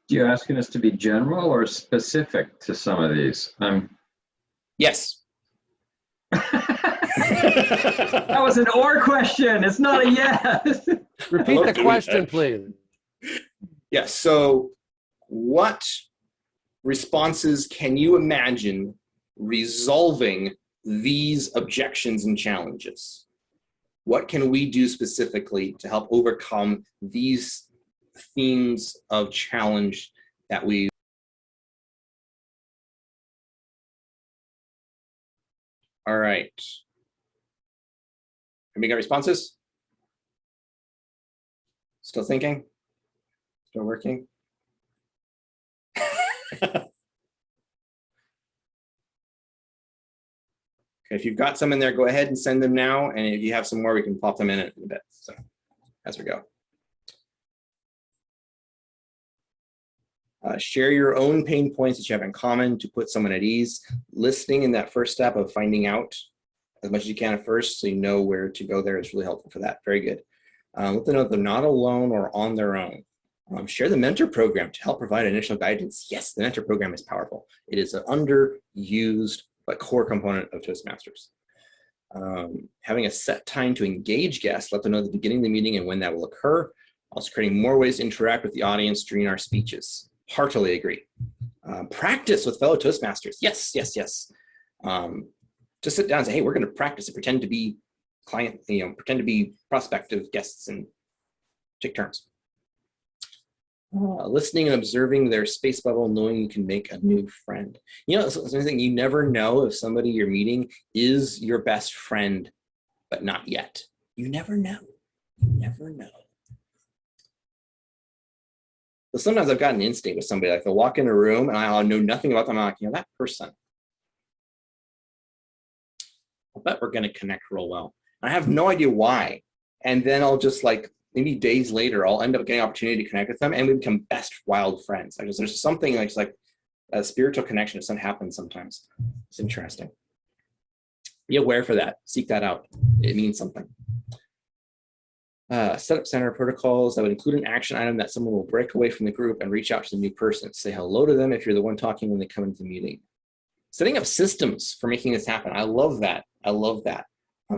You're asking us to be general or specific to some of these? Yes. That was an or question. It's not a yes. Repeat the question, please. Yes. So what responses can you imagine resolving these objections and challenges? What can we do specifically to help overcome these themes of challenge that we... All right. Have we got responses? Still thinking? Still working? Okay, if you've got some in there, go ahead and send them now. And if you have some more, we can pop them in a bit. So as we go. Share your own pain points that you have in common to put someone at ease. Listening in that first step of finding out as much as you can at first so you know where to go there is really helpful for that. Very good. Let them know they're not alone or on their own. Share the mentor program to help provide initial guidance. Yes, the mentor program is powerful. It is an underused but core component of Toastmasters. Having a set time to engage guests, let them know at the beginning of the meeting and when that will occur. Also creating more ways to interact with the audience during our speeches. Heartily agree. Practice with fellow Toastmasters. Yes, yes, yes. Just sit down and say, hey, we're going to practice and pretend to be pretend to be prospective guests and take turns. Listening and observing their space bubble, knowing you can make a new friend. You know, something you never know if somebody you're meeting is your best friend, but not yet. You never know. You never know. So sometimes I've got an instinct with somebody, like they'll walk in a room and I'll know nothing about them. I'm like, you know, that person, I bet we're going to connect real well. I have no idea why. And then I'll just like, maybe days later, I'll end up getting an opportunity to connect with them and we become best wild friends. There's something like a spiritual connection. Something happens sometimes. It's interesting. Be aware for that. Seek that out. It means something. Set up center protocols that would include an action item that someone will break away from the group and reach out to the new person. Say hello to them if you're the one talking when they come into the meeting. Setting up systems for making this happen. I love that. I love that.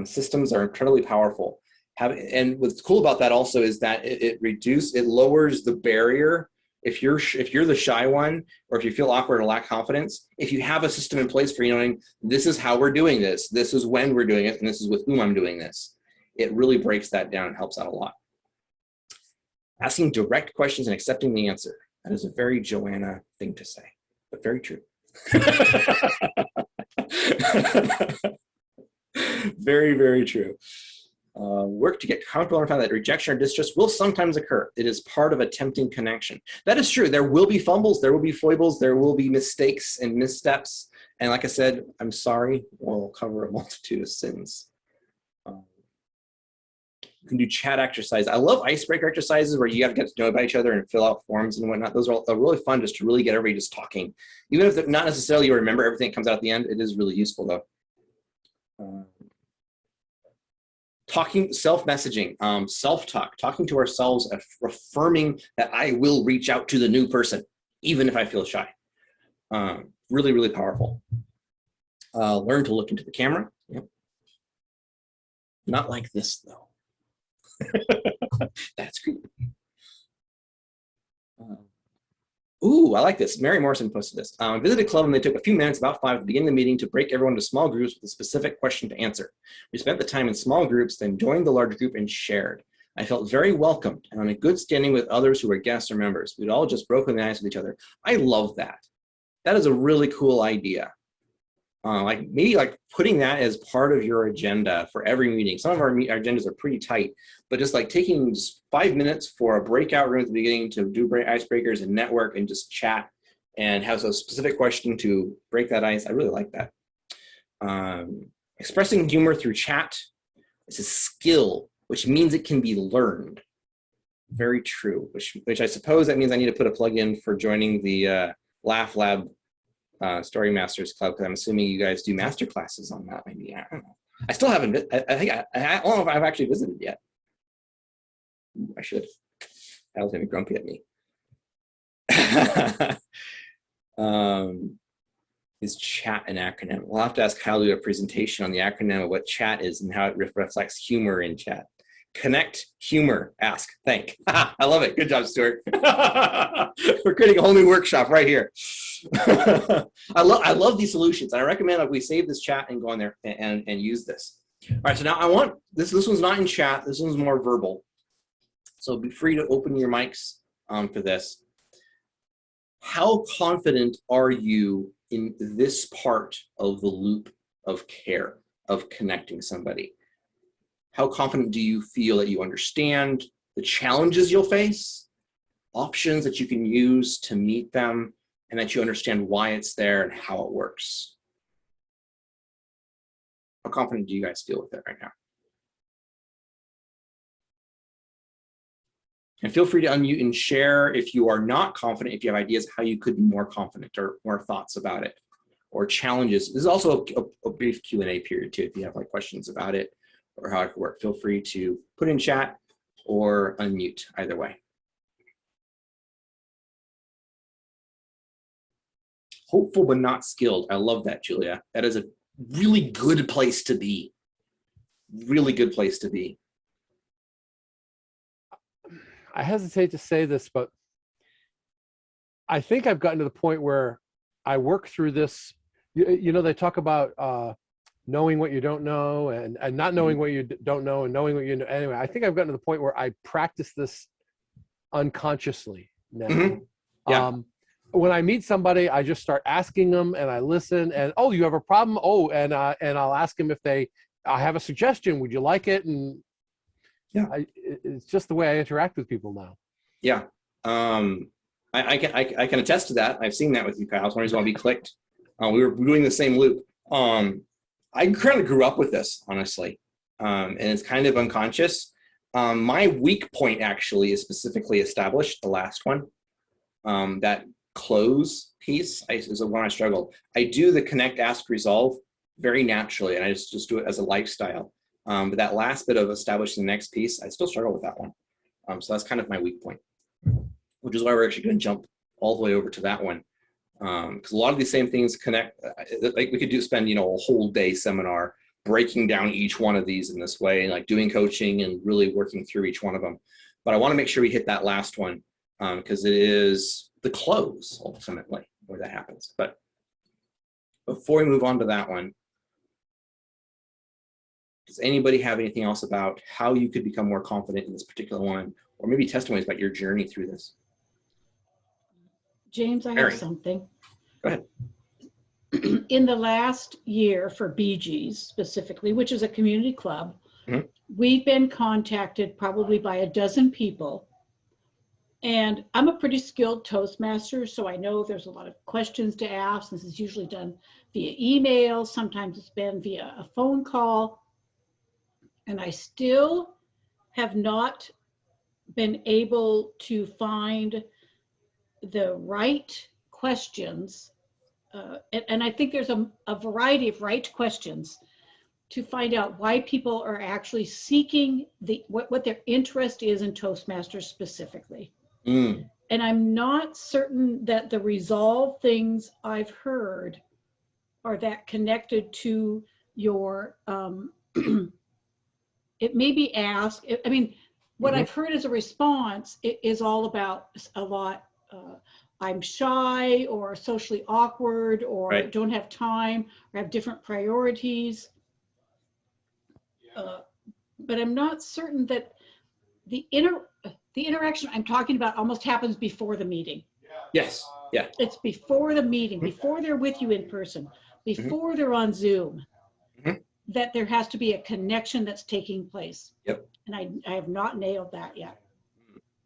Systems are incredibly powerful. And what's cool about that also is that it lowers the barrier. If you're the shy one, or if you feel awkward or lack confidence, if you have a system in place for knowing this is how we're doing this is when we're doing it, and this is with whom I'm doing this, it really breaks that down and helps out a lot. Asking direct questions and accepting the answer. That is a very Joanna thing to say, but very true. Very, very true. Work to get comfortable and find that rejection or distrust will sometimes occur. It is part of attempting connection. That is true. There will be fumbles, there will be foibles, there will be mistakes and missteps. And like I said, I'm sorry, we'll cover a multitude of sins. You can do chat exercise. I love icebreaker exercises where you have to get to know about each other and fill out forms and whatnot. Those are really fun just to really get everybody just talking. Even if not necessarily you remember everything that comes out at the end, it is really useful though. Talking, self-messaging, self-talk, talking to ourselves, affirming that I will reach out to the new person, even if I feel shy. Really, really powerful. Learn to look into the camera. Yep. Not like this, though. That's creepy. Ooh, I like this. Mary Morrison posted this. Visited a club and they took a few minutes, about 5 at the beginning of the meeting, to break everyone into small groups with a specific question to answer. We spent the time in small groups, then joined the large group and shared. I felt very welcomed and on a good standing with others who were guests or members. We'd all just broken the ice with each other. I love that. That is a really cool idea. Maybe putting that as part of your agenda for every meeting. Some of our agendas are pretty tight, but just like taking just 5 minutes for a breakout room at the beginning to do icebreakers and network and just chat and has a specific question to break that ice. I really like that. Expressing humor through chat is a skill, which means it can be learned. Very true, which I suppose that means I need to put a plug in for joining the Laugh Lab Story Masters Club, because I'm assuming you guys do master classes on that. Maybe, I don't know. I still haven't. I don't know if I've actually visited yet. I should. Al's gonna be grumpy at me. Is chat an acronym? We'll have to ask Kyle to do a presentation on the acronym of what chat is and how it reflects humor in chat. Connect, humor, ask, thank. I love it. Good job, Stuart. We're creating a whole new workshop right here. I love these solutions. I recommend that we save this chat and go on there and use this. All right, so now I want this. This one's not in chat. This one's more verbal. So be free to open your mics for this. How confident are you in this part of the loop of care, of connecting somebody? How confident do you feel that you understand the challenges you'll face, options that you can use to meet them, and that you understand why it's there and how it works? How confident do you guys feel with it right now? And feel free to unmute and share if you are not confident, if you have ideas how you could be more confident or more thoughts about it or challenges. This is also a brief Q&A period too. If you have like questions about it or how it could work, feel free to put in chat or unmute, either way. Hopeful but not skilled. I love that, Julia. That is a really good place to be. Really good place to be. I hesitate to say this, but I think I've gotten to the point where I work through this. You know, they talk about knowing what you don't know and not knowing what you don't know and knowing what you know. Anyway, I think I've gotten to the point where I practice this unconsciously now. Mm-hmm. Yeah. When I meet somebody, I just start asking them and I listen and, oh, you have a problem? Oh, and I'll ask them if I have a suggestion. Would you like it? And yeah, it's just the way I interact with people now. Yeah. I can attest to that. I've seen that with you, Kyle. It's one reason why we clicked. We were doing the same loop. I kind of grew up with this, honestly, and it's kind of unconscious. My weak point actually is specifically established, the last one. That close piece is the one I struggled. I do the connect, ask, resolve very naturally, and I just do it as a lifestyle. But that last bit of establishing the next piece, I still struggle with that one. So that's kind of my weak point, which is why we're actually going to jump all the way over to that one. Because a lot of these same things connect. Like we could spend a whole day seminar breaking down each one of these in this way, and like doing coaching and really working through each one of them. But I want to make sure we hit that last one because it is the close ultimately where that happens. But before we move on to that one, does anybody have anything else about how you could become more confident in this particular one, or maybe testimonies about your journey through this? James, I Mary, have something. Go ahead. In the last year for BGs specifically, which is a community club, we've been contacted probably by a dozen people. And I'm a pretty skilled Toastmaster, so I know there's a lot of questions to ask. This is usually done via email. Sometimes it's been via a phone call. And I still have not been able to find the right questions. And I think there's a variety of right questions to find out why people are actually seeking what their interest is in Toastmasters specifically. And I'm not certain that the resolve things I've heard are that connected to your, it may be asked, I mean, what I've heard as a response is all about a lot, I'm shy or socially awkward or don't have time or have different priorities. But I'm not certain that the interaction I'm talking about almost happens before the meeting. Yes. Yeah. It's before the meeting, before they're with you in person, before they're on Zoom, that there has to be a connection that's taking place. Yep. And I have not nailed that yet.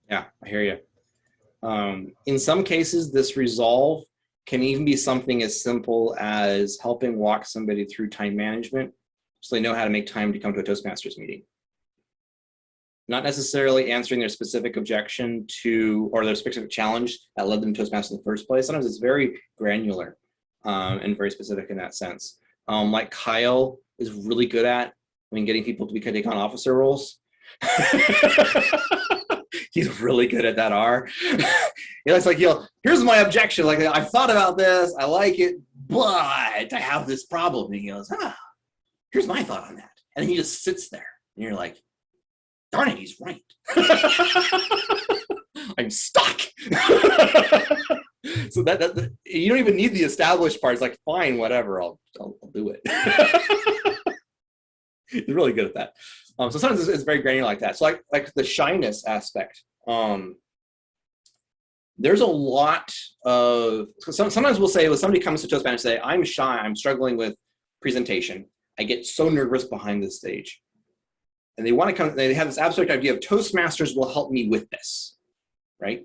Yeah, I hear you. In some cases, this resolve can even be something as simple as helping walk somebody through time management so they know how to make time to come to a Toastmasters meeting. Not necessarily answering their specific objection to, or their specific challenge that led them to Toastmasters in the first place. Sometimes it's very granular and very specific in that sense. Like Kyle is really good at, getting people to take on officer roles. He's really good at that R. It's like, here's my objection. Like, I've thought about this, I like it, but I have this problem. And he goes, here's my thought on that. And he just sits there. And you're like, darn it, he's right. I'm stuck. So that you don't even need the established part. It's like, fine, whatever, I'll do it. He's really good at that. So sometimes it's very granular like that. So like the shyness aspect. There's a lot of, sometimes we'll say, when somebody comes to Toastmasters and say, I'm shy, I'm struggling with presentation. I get so nervous behind the stage. And they want to come, they have this abstract idea of Toastmasters will help me with this, right?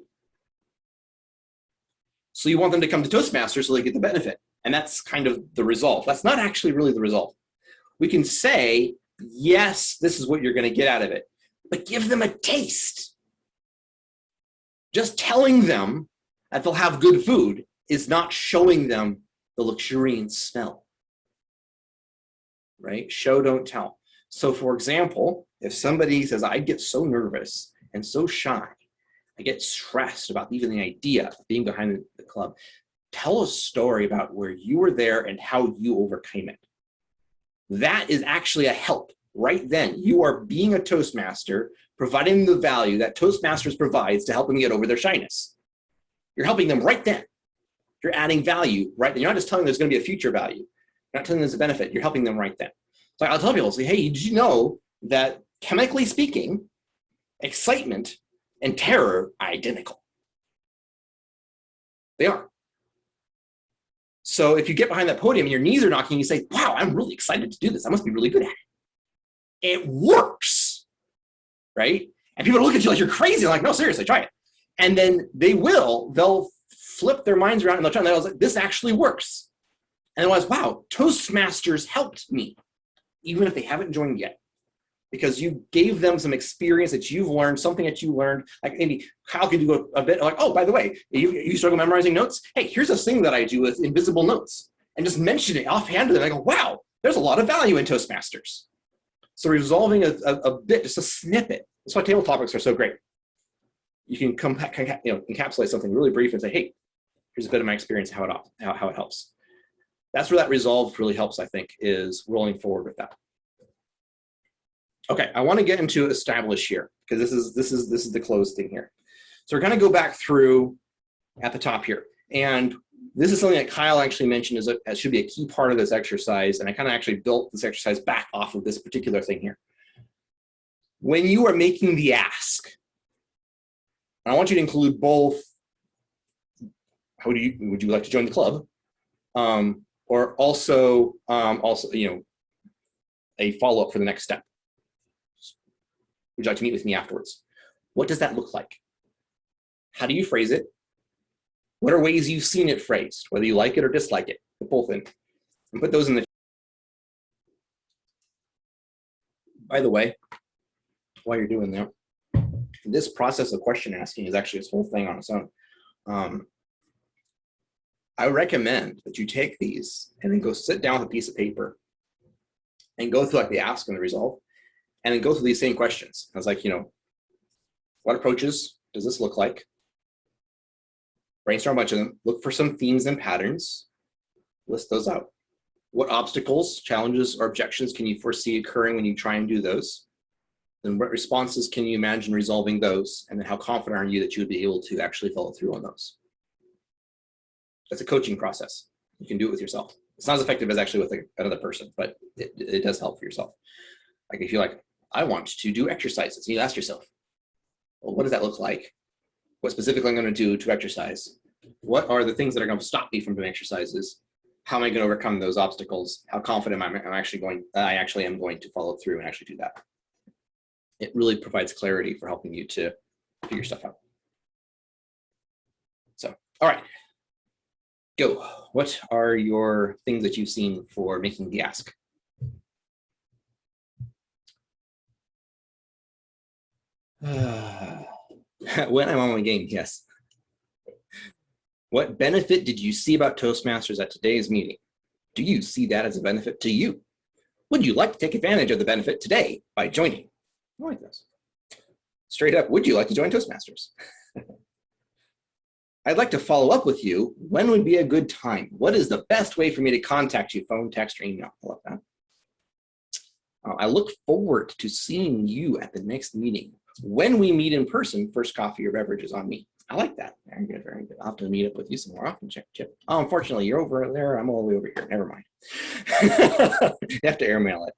So you want them to come to Toastmasters so they get the benefit. And that's kind of the result. That's not actually really the result. We can say, yes, this is what you're going to get out of it, but give them a taste. Just telling them that they'll have good food is not showing them the luxuriant smell, right? Show, don't tell. So for example, if somebody says, I get so nervous and so shy, I get stressed about even the idea of being behind the club, tell a story about where you were there and how you overcame it. That is actually a help. Right then, you are being a Toastmaster, providing the value that Toastmasters provides to help them get over their shyness. You're helping them right then. You're adding value right then. You're not just telling them there's going to be a future value. You're not telling them there's a benefit. You're helping them right then. So I'll tell people, say, hey, did you know that chemically speaking, excitement and terror are identical? They are. So if you get behind that podium and your knees are knocking, you say, wow, I'm really excited to do this. I must be really good at it. It works, right? And people look at you like you're crazy. They're like, no, seriously, try it. And then they'll flip their minds around and they'll try, and they'll say, this actually works. And it was, wow, Toastmasters helped me, even if they haven't joined yet. Because you gave them some experience that you've learned, something that you learned. Like maybe Kyle could do a bit like, oh, by the way, you struggle memorizing notes? Hey, here's this thing that I do with invisible notes. And just mention it offhandedly. And I go, wow, there's a lot of value in Toastmasters. So resolving a bit, just a snippet. That's why table topics are so great. You can encapsulate something really brief and say, hey, here's a bit of my experience, how it helps. That's where that resolve really helps, I think, is rolling forward with that. Okay, I want to get into establish here because this is the close thing here. So we're going to go back through at the top here, and this is something that Kyle actually mentioned as should be a key part of this exercise, and I kind of actually built this exercise back off of this particular thing here. When you are making the ask, I want you to include both. Would you like to join the club, or also a follow up for the next step? Would you like to meet with me afterwards? What does that look like? How do you phrase it? What are ways you've seen it phrased, whether you like it or dislike it? Put both in and put those in the. By the way, while you're doing that, this process of question asking is actually this whole thing on its own. I recommend that you take these and then go sit down with a piece of paper and go through like the ask and the resolve, and then go through these same questions. I was like, what approaches does this look like? Brainstorm a bunch of them, look for some themes and patterns, list those out. What obstacles, challenges, or objections can you foresee occurring when you try and do those? Then what responses can you imagine resolving those? And then how confident are you that you would be able to actually follow through on those? That's a coaching process. You can do it with yourself. It's not as effective as actually with another person, but it does help for yourself. Like if you're like, I want to do exercises, you ask yourself, well, what does that look like? What specifically I'm going to do to exercise? What are the things that are going to stop me from doing exercises? How am I going to overcome those obstacles? How confident am I actually am going to follow through and actually do that? It really provides clarity for helping you to figure stuff out. So, all right. Go. What are your things that you've seen for making the ask? When I'm on my game, yes. What benefit did you see about Toastmasters at today's meeting? Do you see that as a benefit to you? Would you like to take advantage of the benefit today by joining? I like this. Straight up, would you like to join Toastmasters? I'd like to follow up with you. When would be a good time? What is the best way for me to contact you? Phone, text, or email? I love that. I look forward to seeing you at the next meeting. When we meet in person, first coffee or beverage is on me. I like that. Very good, very good. I'll have to meet up with you some more often, Chip. Oh, unfortunately, you're over there. I'm all the way over here. Never mind. You have to airmail it.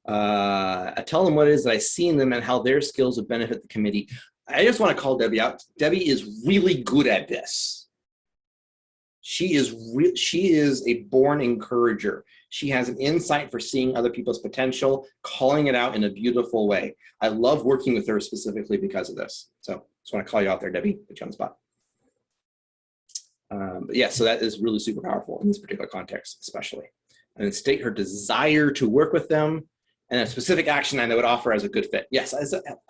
I tell them what it is that I see in them and how their skills would benefit the committee. I just want to call Debbie out. Debbie is really good at this. She is a born encourager. She has an insight for seeing other people's potential, calling it out in a beautiful way. I love working with her specifically because of this. So just want to call you out there, Debbie, put you on the spot. But yeah, so that is really super powerful in this particular context, especially. And then state her desire to work with them and a specific action that would offer as a good fit. Yes, I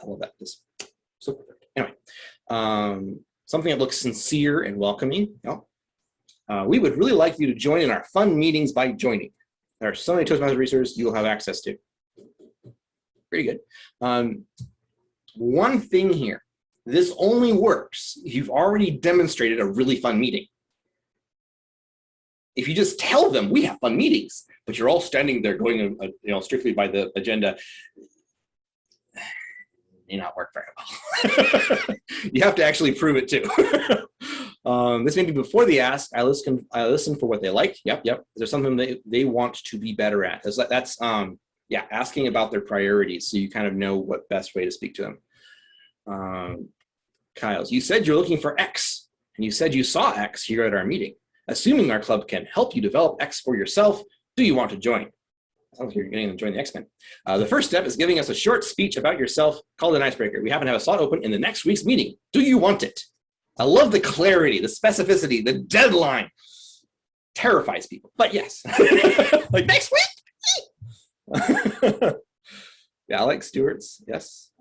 love that. This so perfect. Anyway, something that looks sincere and welcoming. We would really like you to join in our fun meetings by joining. There are so many Toastmasters resources you'll have access to. Pretty good. One thing here, this only works if you've already demonstrated a really fun meeting. If you just tell them we have fun meetings, but you're all standing there going, strictly by the agenda, may not work very well. You have to actually prove it too. This may be before the ask. I listen for what they like. Yep. Is there something they want to be better at? That's asking about their priorities, so you kind of know what best way to speak to them. Kyle's, you said you're looking for X, and you said you saw X here at our meeting. Assuming our club can help you develop X for yourself, do you want to join? Sounds like you're getting to join the X-Men. The first step is giving us a short speech about yourself called an icebreaker. We happen to have a slot open in the next week's meeting. Do you want it? I love the clarity, the specificity, the deadline. Terrifies people, but yes. Like next week? Yeah, Alex Stewart's, yes.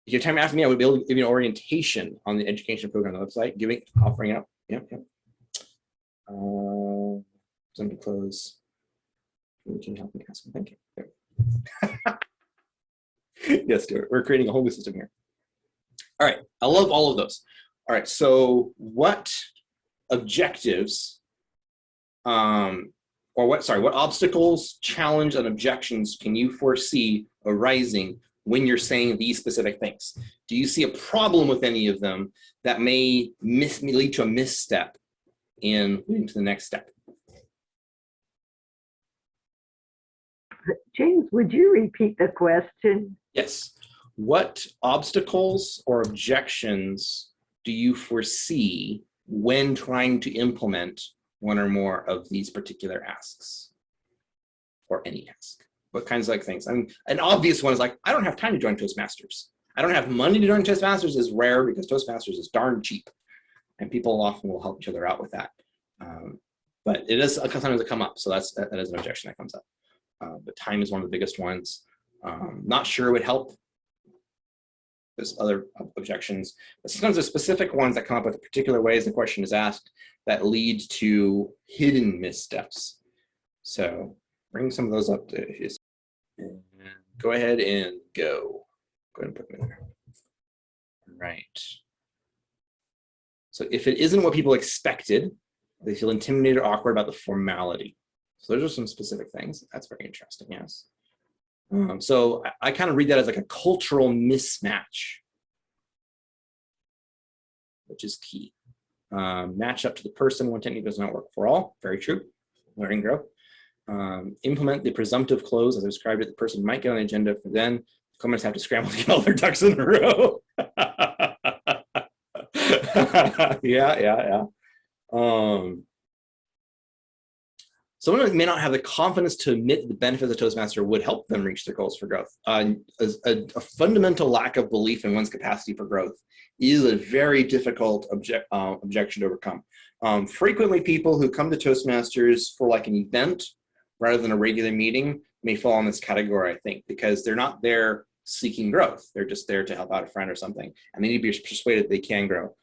If you have time to ask me, I would be able to give you an orientation on the education program on the website, offering up. Yep. Time to close. You can help me ask. Thank you. Yes, Stuart, we're creating a whole new system here. All right, I love all of those. All right, so what objectives, what obstacles, challenge, and objections can you foresee arising when you're saying these specific things? Do you see a problem with any of them that may lead to a misstep in leading to the next step? James, would you repeat the question? Yes. What obstacles or objections do you foresee when trying to implement one or more of these particular asks, or any ask? What kinds of things? I mean, an obvious one is like, I don't have time to join Toastmasters. I don't have money to join Toastmasters is rare because Toastmasters is darn cheap, and people often will help each other out with that. But it is sometimes it come up, so that is an objection that comes up. But time is one of the biggest ones. Not sure it would help. There's other objections. But sometimes there's specific ones that come up with particular ways the question is asked that lead to hidden missteps. So bring some of those up to his. And go ahead and go. Go ahead and put them in there. Right. So if it isn't what people expected, they feel intimidated or awkward about the formality. So those are some specific things. That's very interesting, yes. So I kind of read that as like a cultural mismatch, which is key. Match up to the person. One technique does not work for all. Very true. Learn and grow. Implement the presumptive close as I described it. The person might get on the agenda for then. Comments have to scramble to get all their ducks in a row. Yeah. Someone may not have the confidence to admit the benefits of Toastmaster would help them reach their goals for growth. A fundamental lack of belief in one's capacity for growth is a very difficult objection to overcome. Frequently, people who come to Toastmasters for like an event rather than a regular meeting may fall in this category, I think, because they're not there seeking growth. They're just there to help out a friend or something, and they need to be persuaded they can grow.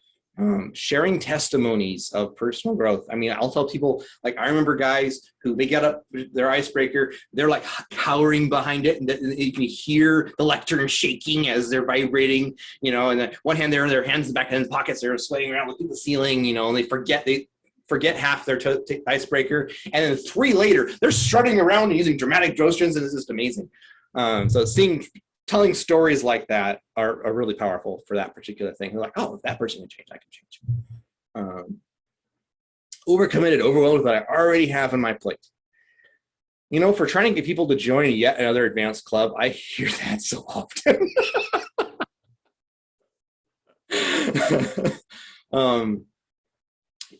Sharing testimonies of personal growth. I mean, I'll tell people, like, I remember guys who they get up their icebreaker, they're like cowering behind it, and you can hear the lectern shaking as they're vibrating, you know, and then one hand, their hands in the back of their pockets, they're swaying around looking at the ceiling, you know, and they forget half their icebreaker, and then 3 later, they're strutting around and using dramatic notions, and it's just amazing. So telling stories like that are really powerful for that particular thing. They're like, oh, if that person can change, I can change. Overcommitted, overwhelmed with what I already have on my plate. You know, for trying to get people to join yet another advanced club, I hear that so often.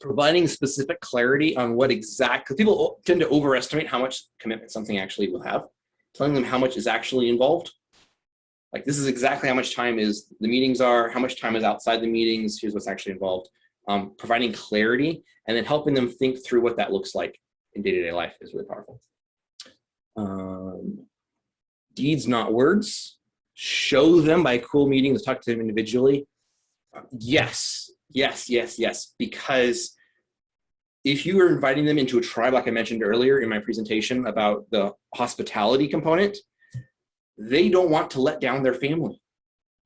Providing specific clarity on what because people tend to overestimate how much commitment something actually will have. Telling them how much is actually involved. Like, this is exactly how much time the meetings are, how much time is outside the meetings, here's what's actually involved. Providing clarity and then helping them think through what that looks like in day-to-day life is really powerful. Deeds, not words. Show them by cool meetings, talk to them individually. Yes. Because if you are inviting them into a tribe, like I mentioned earlier in my presentation about the hospitality component, they don't want to let down their family.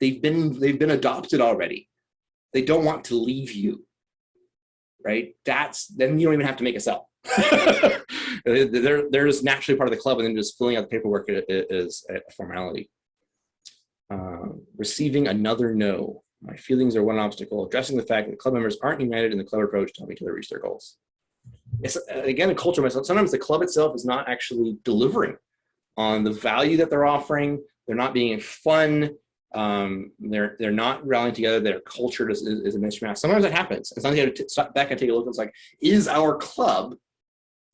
They've been adopted already. They don't want to leave you, right? Then you don't even have to make a sell. They're just naturally part of the club, and then just filling out the paperwork is a formality. Receiving another no. My feelings are one obstacle. Addressing the fact that club members aren't united in the club approach to helping to reach their goals. It's, again, a culture myself. Sometimes the club itself is not actually delivering on the value that they're offering. They're not being fun. They're not rallying together. Their culture is a mishmash. Sometimes that happens. And sometimes you have to step back and take a look. It's like, is our club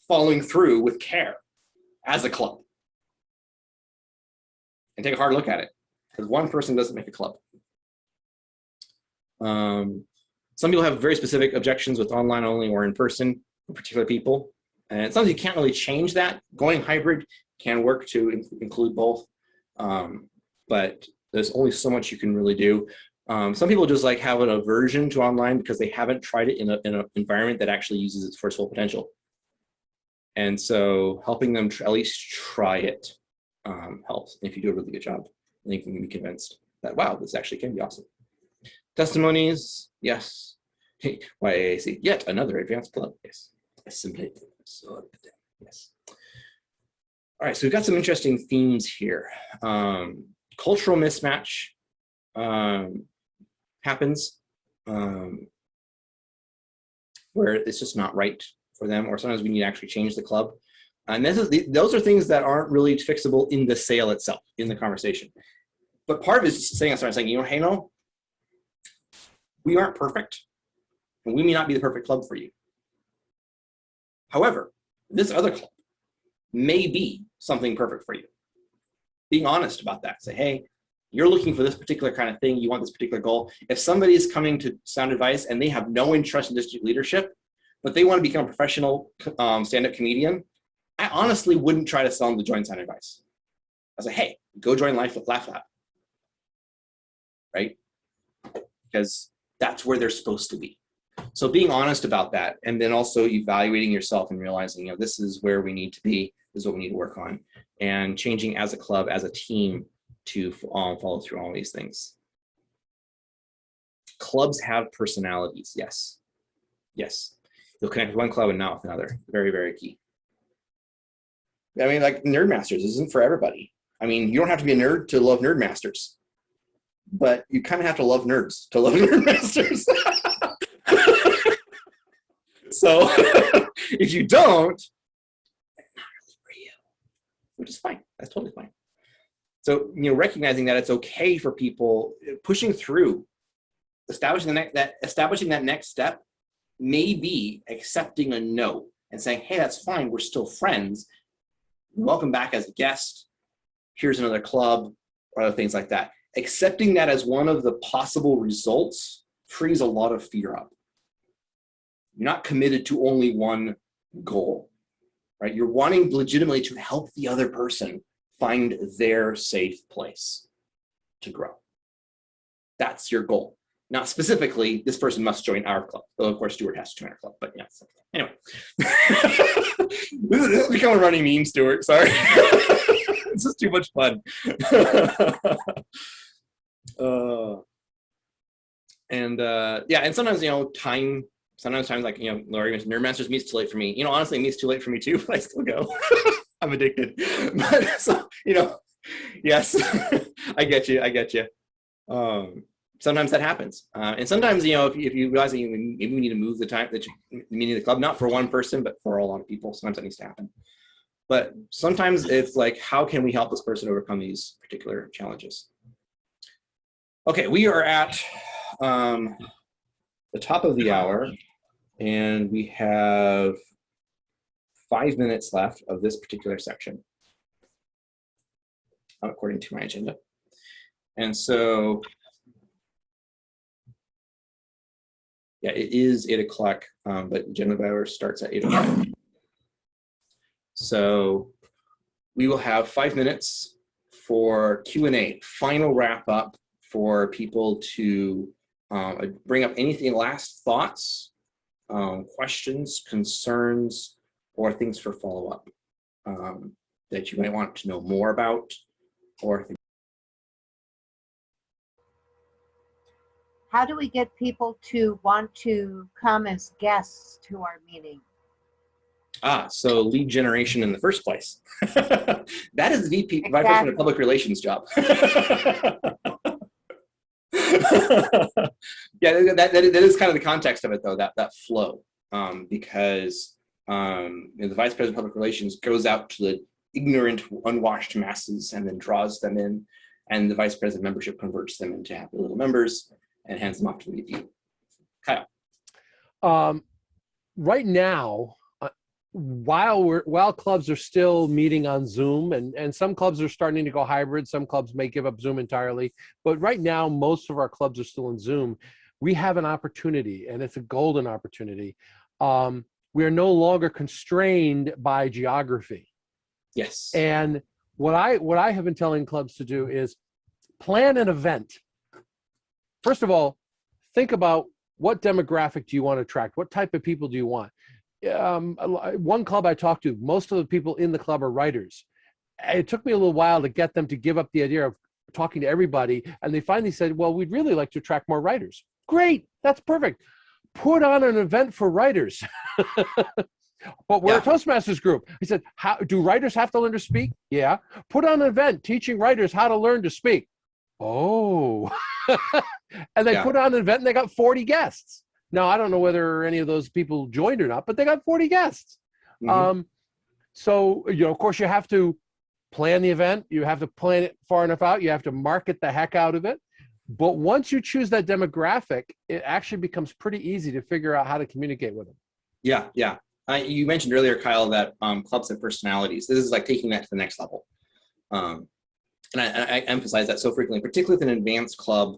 following through with care as a club? And take a hard look at it, because one person doesn't make a club. Some people have very specific objections with online only or in person for particular people. And sometimes you can't really change that. Going hybrid can work to include both, but there's only so much you can really do. Some people just like have an aversion to online because they haven't tried it in an environment that actually uses it for its full potential. And so helping them at least try it helps. And if you do a really good job, then you can be convinced that, wow, this actually can be awesome. Testimonies, yes. YAAC, yet another advanced club, yes. Yes. All right, so we've got some interesting themes here. Cultural mismatch happens where it's just not right for them, or sometimes we need to actually change the club. And those are things that aren't really fixable in the sale itself, in the conversation. But part of it is just sitting outside and saying, you know, hey, no, we aren't perfect, and we may not be the perfect club for you. However, this other club may be something perfect for you. Being honest about that. Say, hey, you're looking for this particular kind of thing. You want this particular goal. If somebody is coming to Sound Advice and they have no interest in district leadership, but they want to become a professional stand-up comedian, I honestly wouldn't try to sell them to join Sound Advice. I say, hey, go join Laugh Lab, right? Because that's where they're supposed to be. So being honest about that, and then also evaluating yourself and realizing, you know, this is where we need to be, this is what we need to work on, and changing as a club, as a team to follow through all these things. Clubs have personalities, yes. Yes. You'll connect with one club and not with another. Very, very key. I mean, like Nerd Masters isn't for everybody. I mean, you don't have to be a nerd to love Nerd Masters, but you kind of have to love nerds to love Nerd Masters. So if you don't, it's not really for you, which is fine. That's totally fine. So, you know, recognizing that it's okay for people pushing through, establishing that next step may be accepting a no and saying, hey, that's fine, we're still friends. Welcome back as a guest. Here's another club, or other things like that. Accepting that as one of the possible results frees a lot of fear up. You're not committed to only one goal, right? You're wanting legitimately to help the other person find their safe place to grow. That's your goal. Not specifically, this person must join our club. Though, of course, Stuart has to join our club, but yeah. Anyway. This has become a running meme, Stuart. Sorry. This is too much fun. And sometimes, sometimes like, Laurie mentioned, Nerdmasters meets too late for me. Honestly, it meets too late for me too, but I still go. I'm addicted. But so, yes, I get you. Sometimes that happens. And sometimes, if you realize that maybe we need to move the time that you meeting the club, not for one person, but for a lot of people, sometimes that needs to happen. But sometimes it's like, how can we help this person overcome these particular challenges? Okay, we are at the top of the hour, and we have 5 minutes left of this particular section, according to my agenda. And so, yeah, it is 8 o'clock, but general hour starts at 8 o'clock. So we will have 5 minutes for Q&A, final wrap up for people to bring up anything, last thoughts, questions, concerns, or things for follow-up that you might want to know more about, or things. How do we get people to want to come as guests to our meeting? So lead generation in the first place. That is the VP, Vice Exactly. President of Public Relations job. Yeah, that is kind of the context of it, though, that flow, because the Vice President of Public Relations goes out to the ignorant, unwashed masses and then draws them in, and the Vice President membership converts them into happy little members and hands them off to the VP. Kyle. Right now, while clubs are still meeting on Zoom, and some clubs are starting to go hybrid, some clubs may give up Zoom entirely, but right now most of our clubs are still in Zoom. We have an opportunity, and it's a golden opportunity. We are no longer constrained by geography. Yes. And what I have been telling clubs to do is plan an event. First of all, think about what demographic do you want to attract? What type of people do you want? One club I talked to, most of the people in the club are writers. It took me a little while to get them to give up the idea of talking to everybody, and they finally said, well, we'd really like to attract more writers. Great, that's perfect. Put on an event for writers. But we're a Toastmasters group. He said, how do writers have to learn to speak? Yeah. Put on an event teaching writers how to learn to speak. Oh. And they put on an event and they got 40 guests. Now, I don't know whether any of those people joined or not, but they got 40 guests. Mm-hmm. So, of course, you have to plan the event. You have to plan it far enough out. You have to market the heck out of it. But once you choose that demographic, it actually becomes pretty easy to figure out how to communicate with them. Yeah. You mentioned earlier, Kyle, that clubs have personalities. This is like taking that to the next level. And I emphasize that so frequently, particularly with an advanced club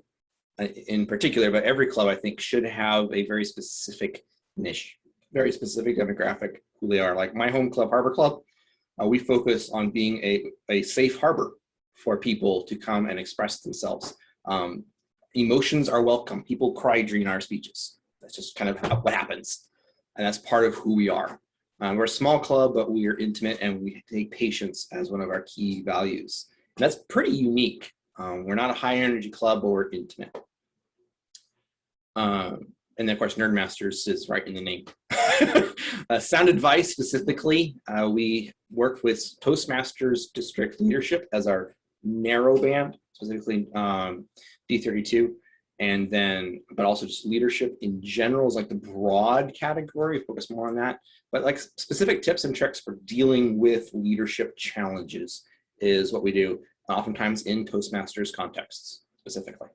in particular, but every club, I think, should have a very specific niche, very specific demographic, who they are. Like my home club, Harbor Club, we focus on being a safe harbor for people to come and express themselves. Emotions are welcome. People cry during our speeches. That's just kind of what happens. And that's part of who we are. We're a small club, but we are intimate, and we take patience as one of our key values. And that's pretty unique. We're not a high energy club, but we're intimate. And then, of course, Nerdmasters is right in the name. Sound advice specifically, we work with Toastmasters district leadership as our narrow band, specifically D32. And then, but also just leadership in general is like the broad category, focus more on that. But like specific tips and tricks for dealing with leadership challenges is what we do, oftentimes in Toastmasters contexts specifically.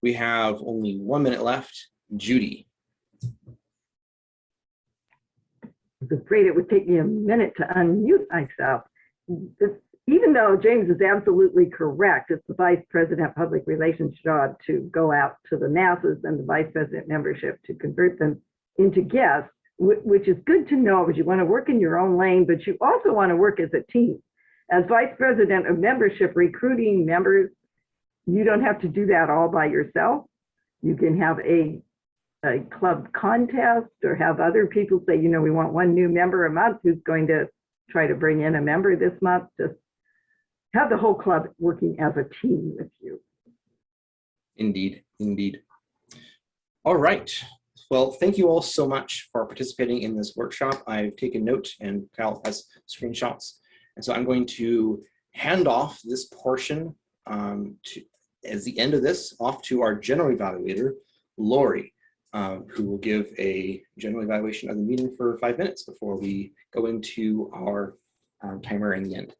We have only 1 minute left. Judy. I was afraid it would take me a minute to unmute myself. Even though James is absolutely correct, it's the Vice President Public Relations job to go out to the masses and the Vice President membership to convert them into guests, which is good to know because you want to work in your own lane, but you also want to work as a team. As Vice President of membership, recruiting members, you don't have to do that all by yourself. You can have a club contest or have other people say, you know, we want one new member a month who's going to try to bring in a member this month. Just have the whole club working as a team with you. Indeed, indeed. All right. Well, thank you all so much for participating in this workshop. I've taken note and Kyle has screenshots. And so I'm going to hand off this portion as the end of this off to our general evaluator, Lori, who will give a general evaluation of the meeting for 5 minutes before we go into our timer in the end.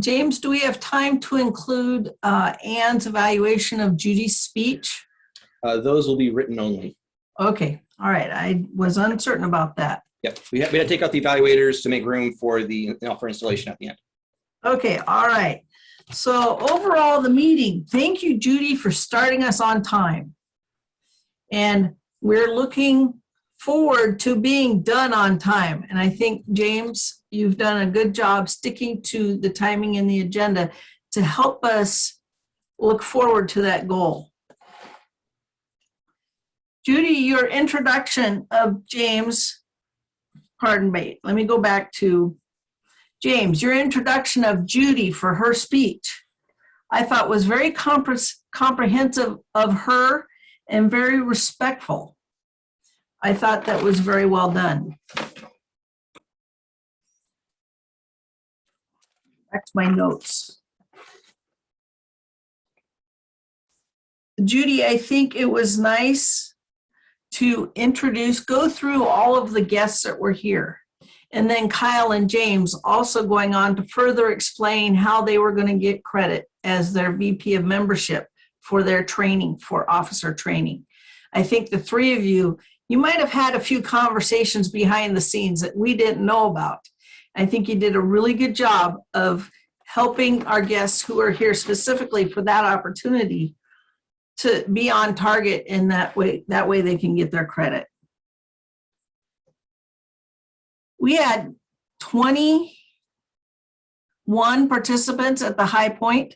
James, do we have time to include Ann's evaluation of Judy's speech? Those will be written only. Okay, all right. I was uncertain about that. Yep, we had to take out the evaluators to make room for the for installation at the end. Okay, all right. So overall, the meeting, thank you, Judy, for starting us on time. And we're looking forward to being done on time. And I think, James, you've done a good job sticking to the timing and the agenda to help us look forward to that goal. Judy, your introduction of James, pardon me, let me go back to James, your introduction of Judy for her speech, I thought was very comprehensive of her and very respectful. I thought that was very well done. Back to my notes. Judy, I think it was nice to go through all of the guests that were here. And then Kyle and James also going on to further explain how they were going to get credit as their VP of membership for their training, for officer training. I think the three of you might have had a few conversations behind the scenes that we didn't know about. I think you did a really good job of helping our guests who are here specifically for that opportunity to be on target in that way they can get their credit. We had 21 participants at the high point,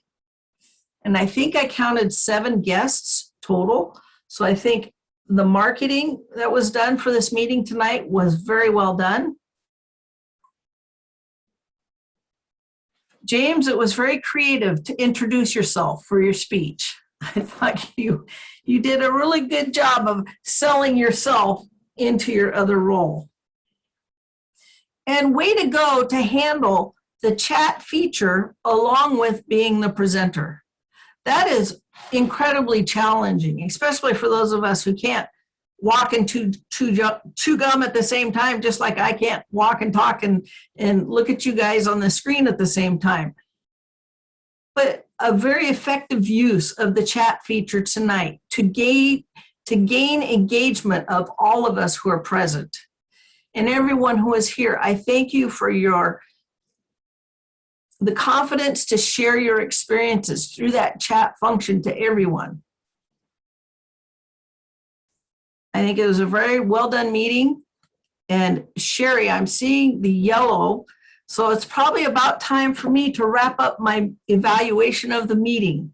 and I think I counted 7 guests total. So I think the marketing that was done for this meeting tonight was very well done. James, it was very creative to introduce yourself for your speech. I thought you did a really good job of selling yourself into your other role. And way to go to handle the chat feature along with being the presenter. That is incredibly challenging, especially for those of us who can't walk and chew gum at the same time, just like I can't walk and talk and look at you guys on the screen at the same time. But a very effective use of the chat feature tonight to gain engagement of all of us who are present. And everyone who is here, I thank you for the confidence to share your experiences through that chat function to everyone. I think it was a very well done meeting. And Sherry, I'm seeing the yellow, so it's probably about time for me to wrap up my evaluation of the meeting.